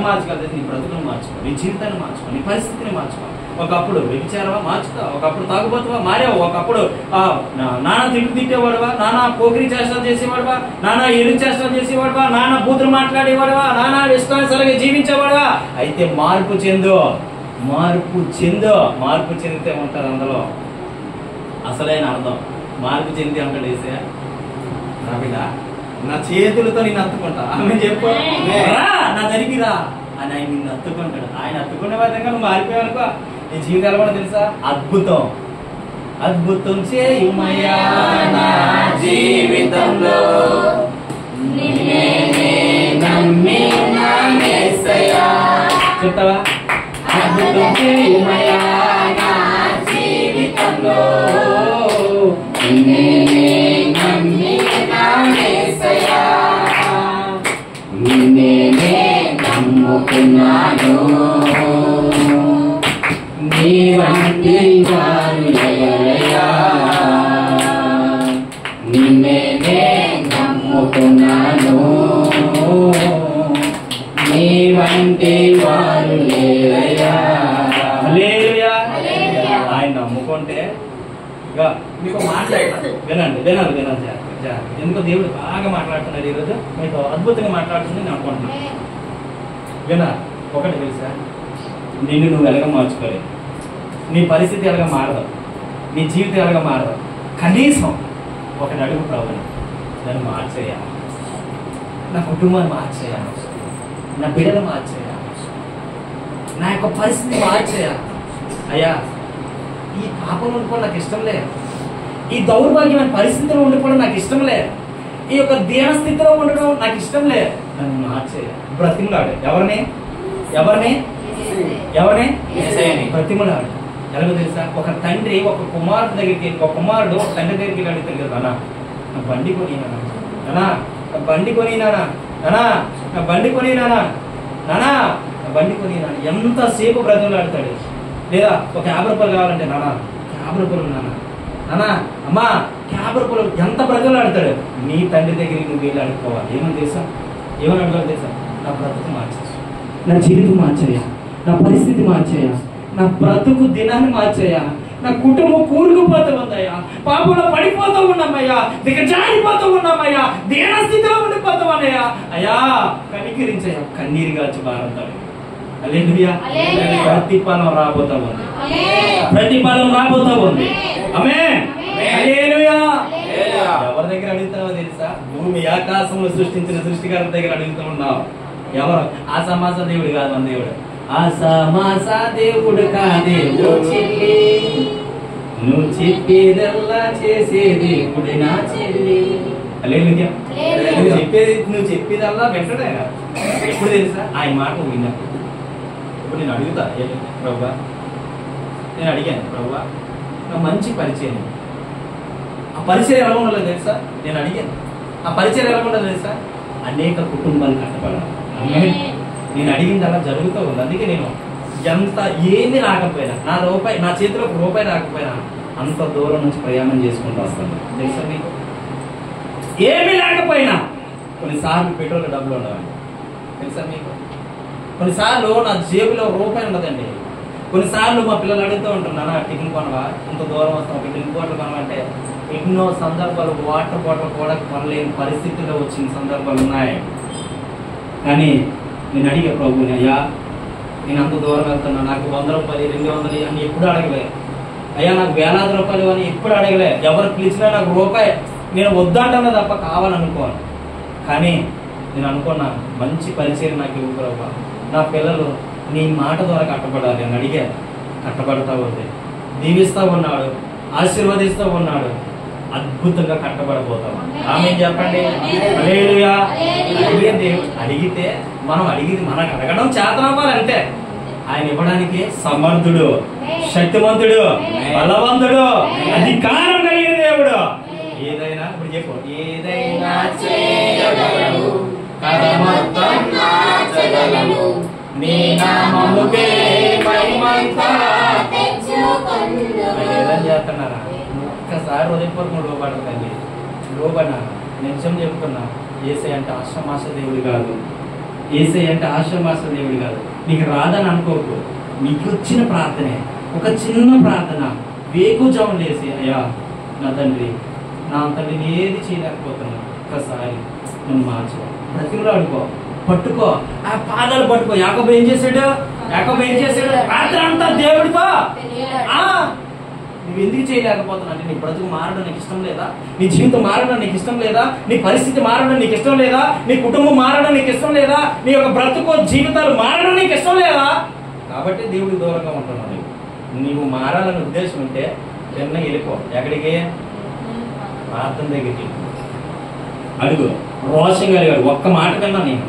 మార్చుకోవాలి, నీ బ్రతుకును మార్చుకో. నీ జీవితాన్ని మార్చుకో, నీ పరిస్థితిని మార్చుకో. ఒకప్పుడు వ్యభిచారమా మార్చుకో, ఒకప్పుడు తాగుబోతువా మారావు, ఒకప్పుడు నానా తిట్లు తిట్టేవాడువా, నానా పోకిరి చేష్టలు చేసేవాడువా, నానా ఎరు చేష్టలు చేసేవాడువా, నానా బూతులు మాట్లాడేవాడువా, నానా ఇష్టానుసారంగా జీవించేవాడువా. అయితే మార్పు చెందు, మార్పు చెందు. మార్పు చెందితే ఉంటుంది అందులో అసలైన అర్థం. మార్పు చెంది అంటాడు ఏసయ్య, నా బిడ్డ నా చేతులతో నేను అత్తుకుంటా, ఆమె చెప్పు రా నా దగ్గరికి రా అని ఆయన నిన్ను అత్తుకుంటాడు. ఆయన అత్తుకునే విధంగా నువ్వు మారిపోయావనుకో నీ జీవితాలు కూడా తెలుసా అద్భుతం. అద్భుతం చేయుమయ్యా నా జీవితంలో, చెప్తావా? అద్భుతం చేయుమయ్యా నా జీవితంలో, నమ్ముకున్నాను నీ వంటి వారు ఎవరయ్యా, నిన్నే నమ్ముకున్నాను నీ వంటి వారు లేరయ్యా. హల్లెలూయా. ఆయన నమ్ముకుంటే ఇక మీకు మాట్లాడాలి, వినండి వినాలి వినాలి. ఎందుకో దేవుడు బాగా మాట్లాడుతున్నాడు ఈరోజు, మీతో అద్భుతంగా మాట్లాడుతుంది నేను అనుకుంటున్నాను. వినా ఒకటి తెలుసా, నిన్ను నువ్వు ఎలాగ మార్చుకోలేదు, నీ పరిస్థితి ఎలాగ మారదు, నీ జీవితం ఎలాగ మారదు. కనీసం ఒకటి అడుగు ప్రభుని, నన్ను మార్చేయాలి, నా కుటుంబాన్ని మార్చేయాలి, నా బిడ్డలు మార్చేయాలి, నా యొక్క పరిస్థితి మార్చేయాలి. అయ్యా ఈ పాపంలో ఉండిపోవడం నాకు ఇష్టం లేదు, ఈ దౌర్భాగ్యమైన పరిస్థితిలో ఉండిపోవడం నాకు ఇష్టం లేదు, ఈ యొక్క దీనస్థితిలో ఉండడం నాకు ఇష్టం లేదు, నన్ను మార్చేయాలి. బ్రతిమలాడు. ఎవరిని ఎవరిని ఎవరిని బ్రతిమలాడు. ఎలాగో తెలుసా, ఒక తండ్రి ఒక కుమారుడు దగ్గరికి, ఒక కుమారుడు ఒక తండ్రి దగ్గరికి అడుగుతాడు కదా, నానా నా బండి కొనినానా, నానా నా బండి కొనినానా, నానా నా బండి కొనినానా, నానా నా బండి కొనినానా. ఎంతసేపు బ్రతిమలాడతాడు. లేదా ఒక 50 రూపాయలు కావాలంటే, నానా 50 రూపాయలు నానా, నానా అమ్మా 50 రూపాయలు. ఎంత బ్రతిమలాడతాడు. నీ తండ్రి దగ్గరికి నువ్వు వెళ్ళి అడుక్కోవాలి. ఏమని తెలుసా, ఏమని అడగాలి తెలుసా, నా బ్రతుకు మార్చేయా, నా జీవితం మార్చేయా, నా పరిస్థితి మార్చేయా, నా బ్రతుకు దినాన్ని మార్చేయా, నా కుటుంబం కూరుకుపోతూ ఉందయ్యా, పాపంలో పడిపోతూ ఉన్నామయ్యా, దిగజారిపోతూ ఉన్నామయ్యా, దీనస్థితిలో ఉండిపోతామన్నయ్యా, అయ్యా కనికరించయ్యా. కన్నీరుగా వచ్చి బారంతాడు. హల్లెలూయా. ప్రతిఫలం రాబోతా ఉంది, ప్రతిఫలం రాబోతా ఉంది. ఆమేన్. హల్లెలూయా. ఎవరి దగ్గర అడుగుతావో తెలుసా, భూమి ఆకాశంలో సృష్టించిన సృష్టికర్త దగ్గర అడుగుతూ ఉన్నావు. ఎవరు? ఆ సమాస దేవుడు కాదు, మన దేవుడు. ఆ సమాస దేవుడు కాదే ఓ చెల్లి, నువ్వు చెప్పేదల్లా చేసేది ఇప్పుడు నా చెల్లి. హల్లెలూయా. నువ్వు చెప్పేదల్లా వెంటనే ఎప్పుడు తెలుసా, ఆయన మాట విన్నప్పుడు. ఇప్పుడు నేను అడుగుతా, ప్రభువా నేను అడిగాను, ప్రభువా నా మంచి పరిచయం, ఆ పరిచయం ఎలా ఉండాలో తెలుసా, నేను అడిగాను. ఆ పరిచయం ఎలా ఉండాలో తెలుసా, అనేక కుటుంబాలు కట్టబడాలి. నేను అడిగింది అలా జరుగుతూ ఉంది. అందుకే నేను ఎంత ఏమి రాకపోయినా, నా చేతిలో రూపాయి రాకపోయినా అంత దూరం నుంచి ప్రయాణం చేసుకుంటూ వస్తాను. తెలుసా మీకు, ఏమీ లేకపోయినా కొన్నిసార్లు పెట్రోల్ డబ్బులు ఉండవండి. తెలుసా మీకు, కొన్నిసార్లు నా జేబులో రూపాయి ఉండదండి. కొన్నిసార్లు మా పిల్లలు అడుగుతూ ఉంటున్నాను, టిఫిన్ కొనవా, ఇంత దూరం వస్తాం, ఒక డ్రింక్ బాటిల్ కొనమంటే ఎన్నో సందర్భాలు వాటర్ బాటిల్ కూడా కొనలేని పరిస్థితుల్లో వచ్చిన సందర్భాలు ఉన్నాయి. కానీ నేను అడిగే ప్రభుని, అయ్యా నేను అంత దూరం వెళ్తున్నా, నాకు 100 రూపాయలు 200 అని ఎప్పుడు అడగలే అయ్యా, నాకు వేలాది రూపాయలు అని ఎప్పుడు అడగలే. ఎవరు పిలిచినా నాకు రూపాయి నేను వద్దంటానే తప్ప కావాలనుకోను. కానీ నేను అనుకున్నా, మంచి పరిచయం నాకు ఇవ్వు ప్రభా, నా పిల్లలు నీ మాట ద్వారా కట్టబడాలి అని అడిగా. కట్టబడతా ఉంది, దీవిస్తూ ఉన్నాడు, ఆశీర్వదిస్తూ ఉన్నాడు, అద్భుతంగా కట్టబడబోతాం. ఆమేన్ చెప్పండి. హల్లెలూయా. అడిగితే మనం అడిగింది మనకు అడగడం చేతనవ్వాలి అంతే. ఆయన ఇవ్వడానికి సమర్థుడు, శక్తివంతుడు, బలవంతుడు, అధికారం కలిగిన దేవుడు. ఏదైనా ఇప్పుడు చెప్పు, ఏదైనా చేయగలడు, కర్మత్వం మార్చగలడు, నీ నామముకే మహిమంతా తెచ్చుకొందుము. ఏదని చేస్తున్నారా? ఒక్కసారి హృదయపూర్వకంగా లోబడకండి. లోబడినా నిజం చెప్తున్నా, యేసయ్య అంటే అష్టమాస దేవుడు కాదు, యేసయ్య అంటే ఆశ్రమాస దేవుడు కాదు. నీకు రాదని అనుకోకు, నీకు వచ్చిన ప్రార్థనే, ఒక చిన్న ప్రార్థన, వేకుజాము లేసి, అయ్యా నా తండ్రి, నా తండ్రి నేను ఏది చేయలేకపోతున్నాను, ఒక్కసారి నన్ను మార్చు, బ్రతిమలాడుకో, పట్టుకో, ఆ పాదాలు పట్టుకో. యాకోబు ఏం చేశాడు? రాత్రి అంతా దేవుడితో నువ్వు ఎందుకు చేయలేకపోతున్నావు అంటే నీ బ్రతుకు మారడం నీకు ఇష్టం లేదా? నీ జీవితం మారడం నీకు ఇష్టం లేదా? నీ పరిస్థితి మారడం నీకు ఇష్టం లేదా? నీ కుటుంబం మారడం నీకు ఇష్టం లేదా? నీ యొక్క బ్రతుకు జీవితాలు మారడం నీకు ఇష్టం లేదా? కాబట్టి దేవుడికి దూరంగా ఉంటున్నావు. నీవు మారాలని ఉద్దేశం ఉంటే చిన్నగా వెళ్ళిపో. ఎక్కడికి? ప్రార్థన దగ్గరికి అడుగు. రోషంగా అడిగాడు. ఒక్క మాట కన్నా నేను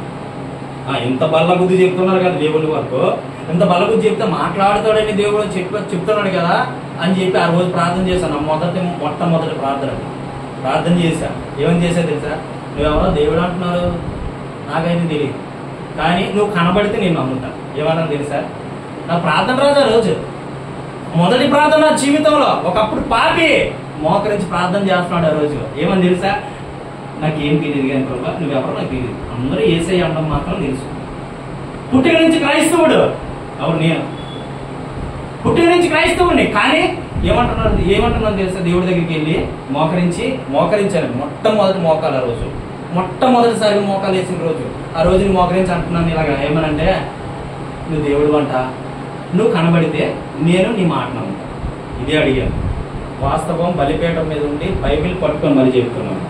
ఇంత బల్ల బుద్ధి చెప్తున్నారు కదా దేవుడి వరకు, ఇంత బల్ల బుద్ధి చెప్తే మాట్లాడుతాడని దేవుడు చెప్తున్నాడు కదా అని చెప్పి ఆ రోజు ప్రార్థన చేశాను. మొట్టమొదటి ప్రార్థన చేశా. ఏమని చేశా తెలుసా? నువ్వెవరో దేవుడు అంటున్నారు, నాకైతే తెలియదు, కానీ నువ్వు కనబడితే నేను నమ్ముతా. ఏమన్నా తెలుసా? నా ప్రార్థన రాజు ఆ రోజు మొదటి ప్రార్థన జీవితంలో. ఒకప్పుడు పాపి మోకరించి ప్రార్థన చేస్తున్నాడు ఆ రోజు. ఏమని తెలుసా? నాకేం తెలియదు కానీ ప్రభా నువ్వెవరో నాకు తెలియదు, అందరూ యేసయ్య అనడం మాత్రం తెలుసు. పుట్టిన నుంచి క్రైస్తవుడు, అవును నేను పుట్టిన నుంచి క్రైస్తవుడిని, కానీ ఏమంటున్నాను తెలుసా? దేవుడి దగ్గరికి వెళ్ళి మోకరించాను. మొట్టమొదటి మోకాలు ఆ రోజు, మొట్టమొదటిసారిగా మోకాలు వేసిన రోజు. ఆ రోజుని మోకరించి అంటున్నాను ఇలాగా, ఏమనంటే నువ్వు దేవుడు అంట, నువ్వు కనబడితే నేను నీ మాట నమ్ముతా. ఇదే అడిగాను. వాస్తవం బలిపీఠం మీద ఉండి బైబిల్ పట్టుకొని మరి చెప్తున్నాను.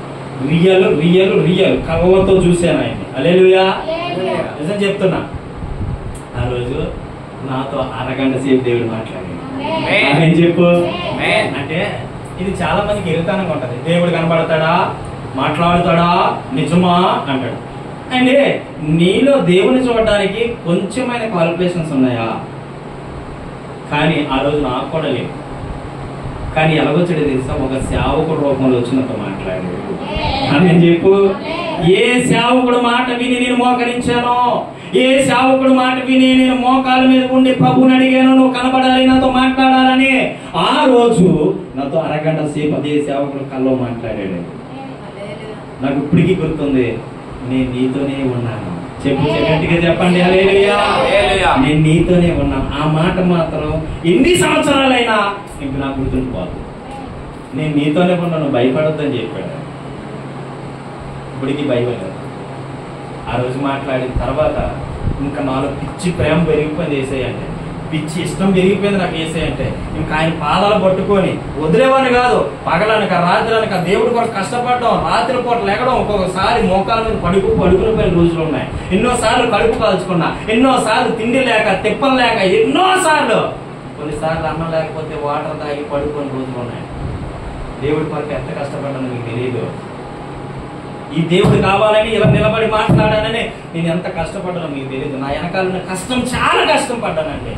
రియల్ కవ్వతో చూశాను ఆయన్ని. హల్లెలూయా, నిజం చెప్తున్నా. ఆ రోజు నాతో అరగంట సేపు దేవుడు మాట్లాడాడు. చెప్పు అంటే ఇది చాలా మందికి ఎరుతానంగా ఉంటది. దేవుడు కనబడతాడా, మాట్లాడుతాడా, నిజమా అంటాడు. అంటే నీలో దేవుని చూడడానికి కొంచెమైన క్వాలిఫికేషన్స్ ఉన్నాయా? కానీ ఆ రోజు నాకు కూడా లేవు. కానీ ఎలాగొచ్చాడో తెలుసా? ఒక సేవకుడు రూపంలో వచ్చినతో మాట్లాడాడు. అని చెప్పు. ఏ సేవకుడు మాట విని నేను మోకరించాను, ఏ సేవకుడు మాట విని నేను మోకాల మీద ఉండి ప్రభుని అడిగాను, నువ్వు కనబడాలి, నాతో మాట్లాడాలని, ఆ రోజు నాతో అరగంట సేపు అదే సేవకుడు కల్లో మాట్లాడాడు. నాకు ఇప్పటికీ గుర్తుంది. నేను నీతోనే ఉన్నాను. చెప్పు, గట్టిగా చెప్పండి. హల్లెలూయా, నేను నీతోనే ఉన్నాను. ఆ మాట మాత్రం ఎన్ని సంవత్సరాలైనా ఇంక నాకు గుర్తుండిపోదు. నేను నీతోనే ఉన్నాను, భయపడొద్దని చెప్పాడు. ఇప్పటికీ భయపడలేదు. ఆ రోజు మాట్లాడిన తర్వాత ఇంకా నాలో పిచ్చి ప్రేమ పెరిగిపోయింది యేసయ్య అంటే, పిచ్చి ఇష్టం పెరిగిపోయింది నాకు యేసయ్య అంటే. ఇంకా ఆయన పాదాలు పట్టుకొని వదిలేవాడిని కాదు. పగలనక రాత్రనక దేవుడి కొరకు కష్టపడడం, రాత్రి పూట లేకడం, ఒక్కొక్కసారి మోకాల మీద పడుకుని పోయిన రోజులు ఉన్నాయి. ఎన్నోసార్లు కడుపు కాల్చుకున్నా, ఎన్నోసార్లు తిండి లేక, తిప్పలు లేక, ఎన్నోసార్లు, కొన్నిసార్లు అన్నం లేకపోతే వాటర్ తాగి పడుకునే రోజులు ఉన్నాయి. దేవుడి కొరకు ఎంత కష్టపడ్డానో మీకు తెలియదు. ఈ దేవుడు కావాలని ఇలా నిలబడి మాట్లాడానని నేను ఎంత కష్టపడ్డానో మీకు తెలియదు. నా వెనకాల కష్టం, చాలా కష్టం పడ్డానండి.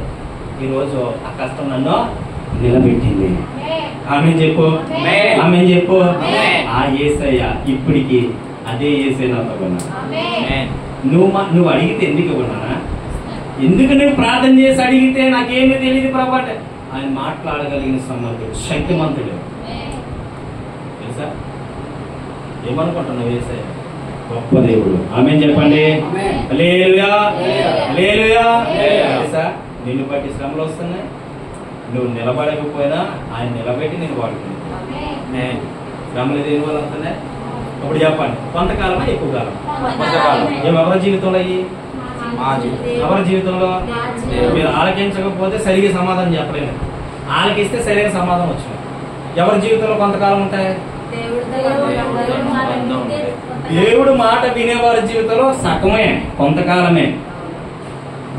ఈరోజు ఆ కష్టం నన్ను నిలబెట్టింది. ఆమె చెప్పు, ఆమె చెప్పు. ఆ యేసయ్య ఇప్పటికి అదే యేసయ్య నాతో ఉన్నా. నువ్వు అడిగితే ఎందుకు ఇవ్వనా? ఎందుకు నువ్వు ప్రార్థన చేసి అడిగితే నాకేమీ తెలియదు ప్రభు అంటే ఆయన మాట్లాడగలిగిన సమర్థుడు, శక్తిమంతుడు. తెలుసా? ఏమనుకుంటున్నావు? యేసయ్య గొప్ప దేవుడు. ఆమేన్ చెప్పండి. హల్లెలూయా, హల్లెలూయా. తెలుసా? నిన్ను బట్టి శ్రమలు వస్తున్నాయి, నువ్వు నిలబడకపోయినా ఆయన నిలబెట్టి నేను వాడుకున్నాను. శ్రమలు దేని వల్ల వస్తున్నాయి? అప్పుడు చెప్పండి, కొంతకాలమా ఎక్కువ కాలం? ఎవరి జీవితంలో అయ్యి? ఎవరి జీవితంలో? మీరు ఆలకించకపోతే సరిగా సమాధానం చెప్పలేము, ఆలకిస్తే సరైన సమాధానం వచ్చింది. ఎవరి జీవితంలో కొంతకాలం ఉంటాయి? దేవుడు మాట వినేవారి జీవితంలో సగమే, కొంతకాలమే.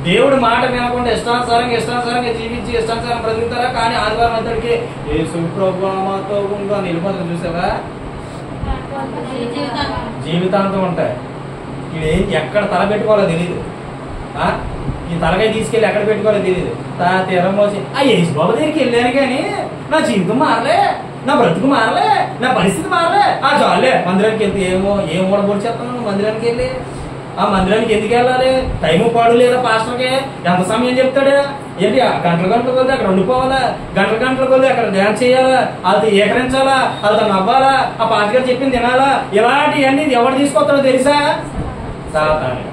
దేవుడు మాట వినకుండా ఇష్టానుసారంగా జీవించి ఇష్టానుసారం బ్రతుకుతారా? కానీ ఆదివారం అంతటికి యేసు ప్రభుతో ఉందా నిలిపోతారు. చూసావా? జీవితాంతం ఉంటాయి. ఇది ఎక్కడ తల పెట్టుకోవాలో తెలియదు. ఈ తలకాయ తీసుకెళ్ళి ఎక్కడ పెట్టుకోవాలో తెలియదు. తీరం మోసి యేసు బాబు దగ్గరికి వెళ్ళాను కానీ నా జీవితం మారలే, నా బ్రతుకు మారలే, నా పరిస్థితి మారలే. చాలే మందిరానికి వెళ్తే ఏం ఊడబొడి చేస్తున్నాను మందిరానికి వెళ్ళి. ఆ మందిరానికి ఎందుకు వెళ్ళాలి? టైము పాడు లేదా పాస్టర్కి? ఎంత సమయం చెప్తాడు? ఏంటి గంటల కొద్ది అక్కడ ఉండిపోవాలా? గంటల కొద్ది అక్కడ డ్యాన్స్ చేయాలా? వాళ్ళతో ఏకరించాలా? వాళ్ళతో నవ్వాలా? ఆ పాస్టర్ గారు చెప్పింది తినాలా? ఇలాంటివన్నీ ఎవరు తీసుకొస్తాడో తెలుసా? సాతాను.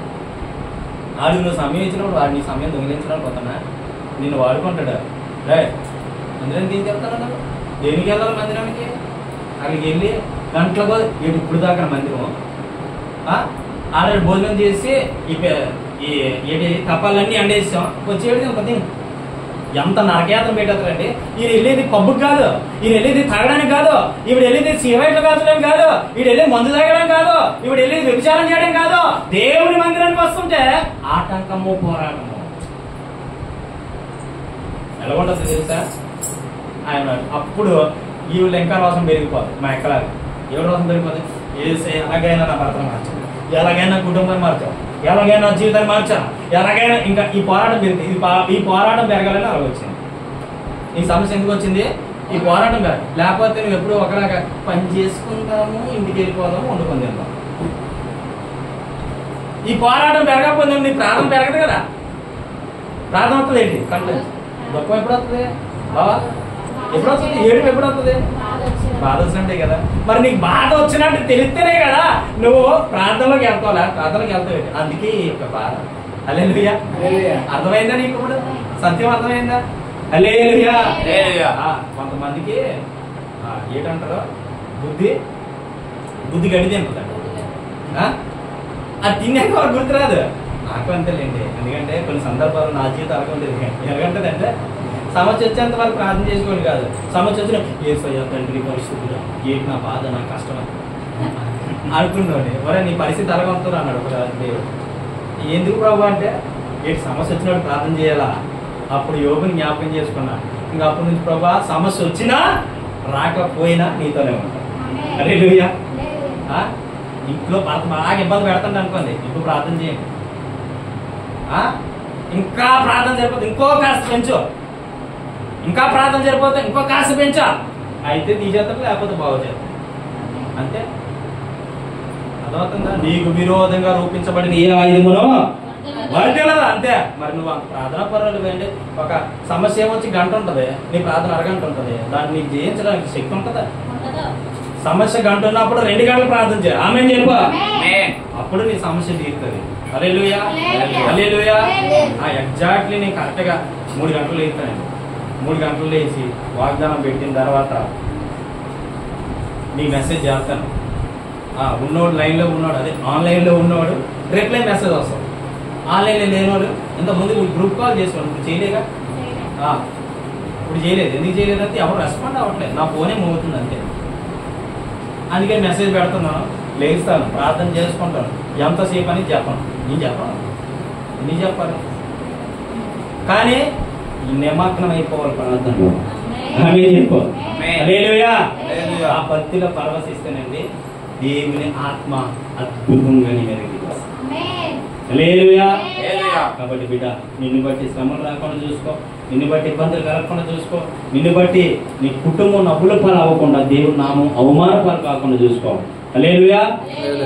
వాడికి నువ్వు సమయం ఇచ్చినప్పుడు వాడు నీ సమయం దొంగిలించడానికి పోతానా నిన్ను వాడుకుంటాడు. రైట్, మందిరానికి దేనికి వెళ్తాను? దేనికి వెళ్ళాలి మందిరానికి? అక్కడికి వెళ్ళి గంటలకు ఇప్పుడు దాకా మందిరం ఆడ భోజనం చేసి ఈ తప్పాలన్నీ అండేసాం వచ్చేది కొద్ది ఎంత నరకేతం పెట్టేస్తారండి. ఈయన వెళ్ళేది పబ్బుకి కాదు, ఈయన వెళ్ళేది తాగడానికి కాదు, ఈవిడ వెళ్ళేది సిగరెట్లు కాల్చడం కాదు, ఈవిడ వెళ్ళేది మందు తాగడం కాదు, ఈవిడ వెళ్ళేది వ్యభిచారం చేయడం కాదు. దేవుని మందిరానికి వస్తుంటే ఆటంకము పోరాటము ఎలా ఉంటుంది తెలుసా? ఆయన అప్పుడు ఈవిడ ఇంకా రోసం పెరిగిపోదు. మా ఎక్కలాగా ఎవరి రోసం పెరిగిపోతుంది? ఎలాగైనా నా భర్తను మార్చాను, ఎలాగైనా కుటుంబాన్ని మార్చాను, ఎలాగైనా జీవితాన్ని మార్చాను, ఎలాగైనా ఇంకా ఈ పోరాటం పెరిగింది. ఈ పోరాటం పెరగాలని అలా వచ్చింది. ఈ సమస్య ఎందుకు వచ్చింది? ఈ పోరాటం పెరగ లేకపోతే నువ్వు ఎప్పుడు ఒకలాగా పని చేసుకుంటాము, ఇంటికి వెళ్ళిపోదాము, వండుకొని తిందాం. ఈ పోరాటం పెరగకపోతే నీ ప్రాణం పెరగదు కదా. ప్రాణం వస్తుంది ఏంటి? కంటే దుఃఖం ఎప్పుడు వస్తుంది? బావా ఎప్పుడు వస్తుంది? ఏడుపు ఎప్పుడు వస్తుంది? బాధ వచ్చినట్టే కదా. మరి నీకు బాధ వచ్చినట్టు తెలిస్తేనే కదా నువ్వు ప్రార్థనలోకి వెళ్తావు. ప్రార్థనలోకి వెళ్తావు. అందుకే ఈ యొక్క బాధ. హల్లెలూయా. అర్థమైందా నీకు? ఇప్పుడు సత్యం అర్థమైందా? హల్లెలూయా. కొంతమందికి ఏంటంటారు? బుద్ధి గడిది అనుకుంటాడు. అది తిన్నాక వాడు గుర్తురాదు. నాకు అంతేలేండి. ఎందుకంటే కొన్ని సందర్భాలు నా జీవితం అడగలేదు. ఎలాగంటదంటే సమస్య వచ్చేంత వరకు ప్రార్థన చేసుకోండి కాదు, సమస్య వచ్చిన ఏసయ్యా తండ్రి పరిస్థితులు ఏంటి నా బాధ, నా కష్టం అనుకున్నాడు. ఒరే నీ పరిస్థితి అలగవుతుంది అన్నాడు ఒక దేవుడు. ఎందుకు ప్రభు అంటే ఏంటి సమస్య వచ్చినప్పుడు ప్రార్థన చేయాలా? అప్పుడు యోగుని జ్ఞాపకం చేసుకున్నా. ఇంకా అప్పటి నుంచి ప్రభా సమస్య వచ్చినా రాకపోయినా నీతోనే ఉంటాను. హల్లెలూయా. ఇంట్లో భర్త బాగా ఇబ్బంది పెడతాను అనుకోండి, ఇప్పుడు ప్రార్థన చేయండి. ఇంకా ప్రార్థన సరిపోతుంది, ఇంకో కాస్త పెంచు. ఇంకా ప్రార్థన సరిపోతే ఇంకో కాస్త పెంచా. అయితే తీసేస్తాం, లేకపోతే బాగు చేస్తాం. అంతే. అర్థమవుతుందా? నీకు విరోధంగా రూపించబడిన ఏ ఆయుధమునో వర్తిల్లదు. అంతే. మరి నువ్వు అంత ప్రార్థన పర్వాలేదు వేయండి. ఒక సమస్య ఏమొచ్చి గంట ఉంటుంది, నీ ప్రార్థన అరగంట ఉంటుంది. దాన్ని నీకు జయించడానికి శక్తి ఉంటుందా? సమస్య గంట ఉన్నప్పుడు 2 గంటలు ప్రార్థన చేయాలి. ఆమేన్ చెప్పు. అప్పుడు నీ సమస్య తీరుతుంది. హల్లెలూయా. హల్లెలూయా. ఎగ్జాక్ట్లీ నేను కరెక్ట్గా 3 గంటలు లేస్తానండి. 3 గంటలు లేచి వాగ్దానం పెట్టిన తర్వాత నీ మెసేజ్ చేస్తాను. ఉన్నోడు లైన్లో ఉన్నాడు, అదే ఆన్లైన్లో ఉన్నవాడు రిప్లై మెసేజ్ వస్తాడు. ఆన్లైన్లో లేనివాడు ఇంతకుముందు గ్రూప్ కాల్ చేసేవాడు, ఇప్పుడు చేయలేగా. ఇప్పుడు చేయలేదు. ఎందుకు చేయలేదంటే ఎవరు రెస్పాండ్ అవ్వట్లేదు. నా ఫోనే మోగుతుంది అంతే. అందుకే మెసేజ్ పెడుతున్నాను, లేస్తాను, ప్రార్థన చేసుకుంటాను. ఎంతసేపు అని చెప్పను. నేను చెప్పను, ఎన్ని చెప్పాలి? కానీ నిమగ్నం అయిపోవాలి ప్రార్థనలో. ఆ భక్తిలో పరవశిస్తేనండి దేవుని ఆత్మ అద్భుతంగా హల్లెలూయా. కాబట్టి బిడ్డ నిన్ను బట్టి శ్రమలు రాకుండా చూసుకో, నిన్ను బట్టి ఇబ్బందులు కలగకుండా చూసుకో, నిన్ను బట్టి నీ కుటుంబం నవ్వుల పాలు అవ్వకుండా, దేవుడి నామం అవమాన పాలు కాకుండా చూసుకో. హల్లెలూయా.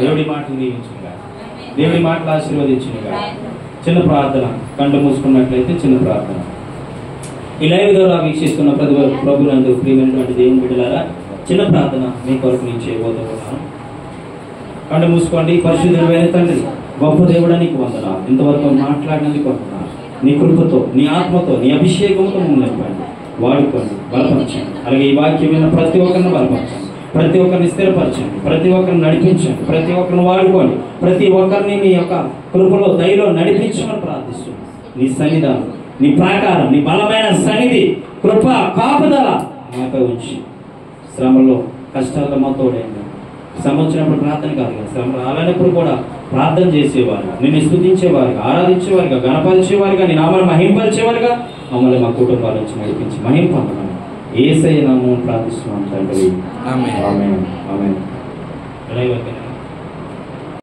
దేవుడి మాటలు దీవించుగా, దేవుడి మాటలు ఆశీర్వదించుగా. చిన్న ప్రార్థన, కళ్ళు మూసుకున్నట్లయితే చిన్న ప్రార్థన. ఈ లైవ్ ద్వారా వీక్షిస్తున్న ప్రతి ప్రభునందు ప్రియమైనటువంటి దేవుని బిడ్డలారా, చిన్న ప్రార్థన మీ కొరకు నేను చేయబోతున్నాను. కళ్ళు మూసుకోండి. పరిశుద్ధుడైన తండ్రి, గొప్ప దేవుడా నీకు వందనాలు. ఇంతవరకు మాట్లాడినందుకు వందనాలు. నీ కృపతో, నీ ఆత్మతో, నీ అభిషేకంతో మమ్మల్ని వాడుకోండి, బలపరచండి. అలాగే ఈ వాక్యం విన్న ప్రతి ఒక్కరిని బలపరచండి, ప్రతి ఒక్కరిని స్థిరపరచండి, ప్రతి ఒక్కరిని నడిపించండి, ప్రతి ఒక్కరిని వాడుకోండి, ప్రతి ఒక్కరిని మీ యొక్క కృపలో దయలో నడిపించమని ప్రార్థిస్తున్నాను. నీ సన్నిధానం, నీ ప్రాకారం, నీ బలమైన సన్నిధి, కృప, కాపుదల మాపై ఉంచి శ్రమలో కష్టాలతో మా తోడైంది. శ్రమ వచ్చినప్పుడు ప్రార్థన కాదు కదా, శ్రమ రాలేనప్పుడు కూడా ప్రార్థన చేసేవారుగా, నిన్ను స్తుతించేవారుగా, ఆరాధించేవారుగా, గణపరిచేవారుగా, నీ నామాన్ని మహింపరిచేవారుగా మమ్మల్ని మా కుటుంబాల నుంచి నడిపించి మహిం పొందమని యేసయ్య నామమున ప్రార్థిస్తున్నాం తండ్రి. ఆమేన్. ఆమేన్. ఆమేన్.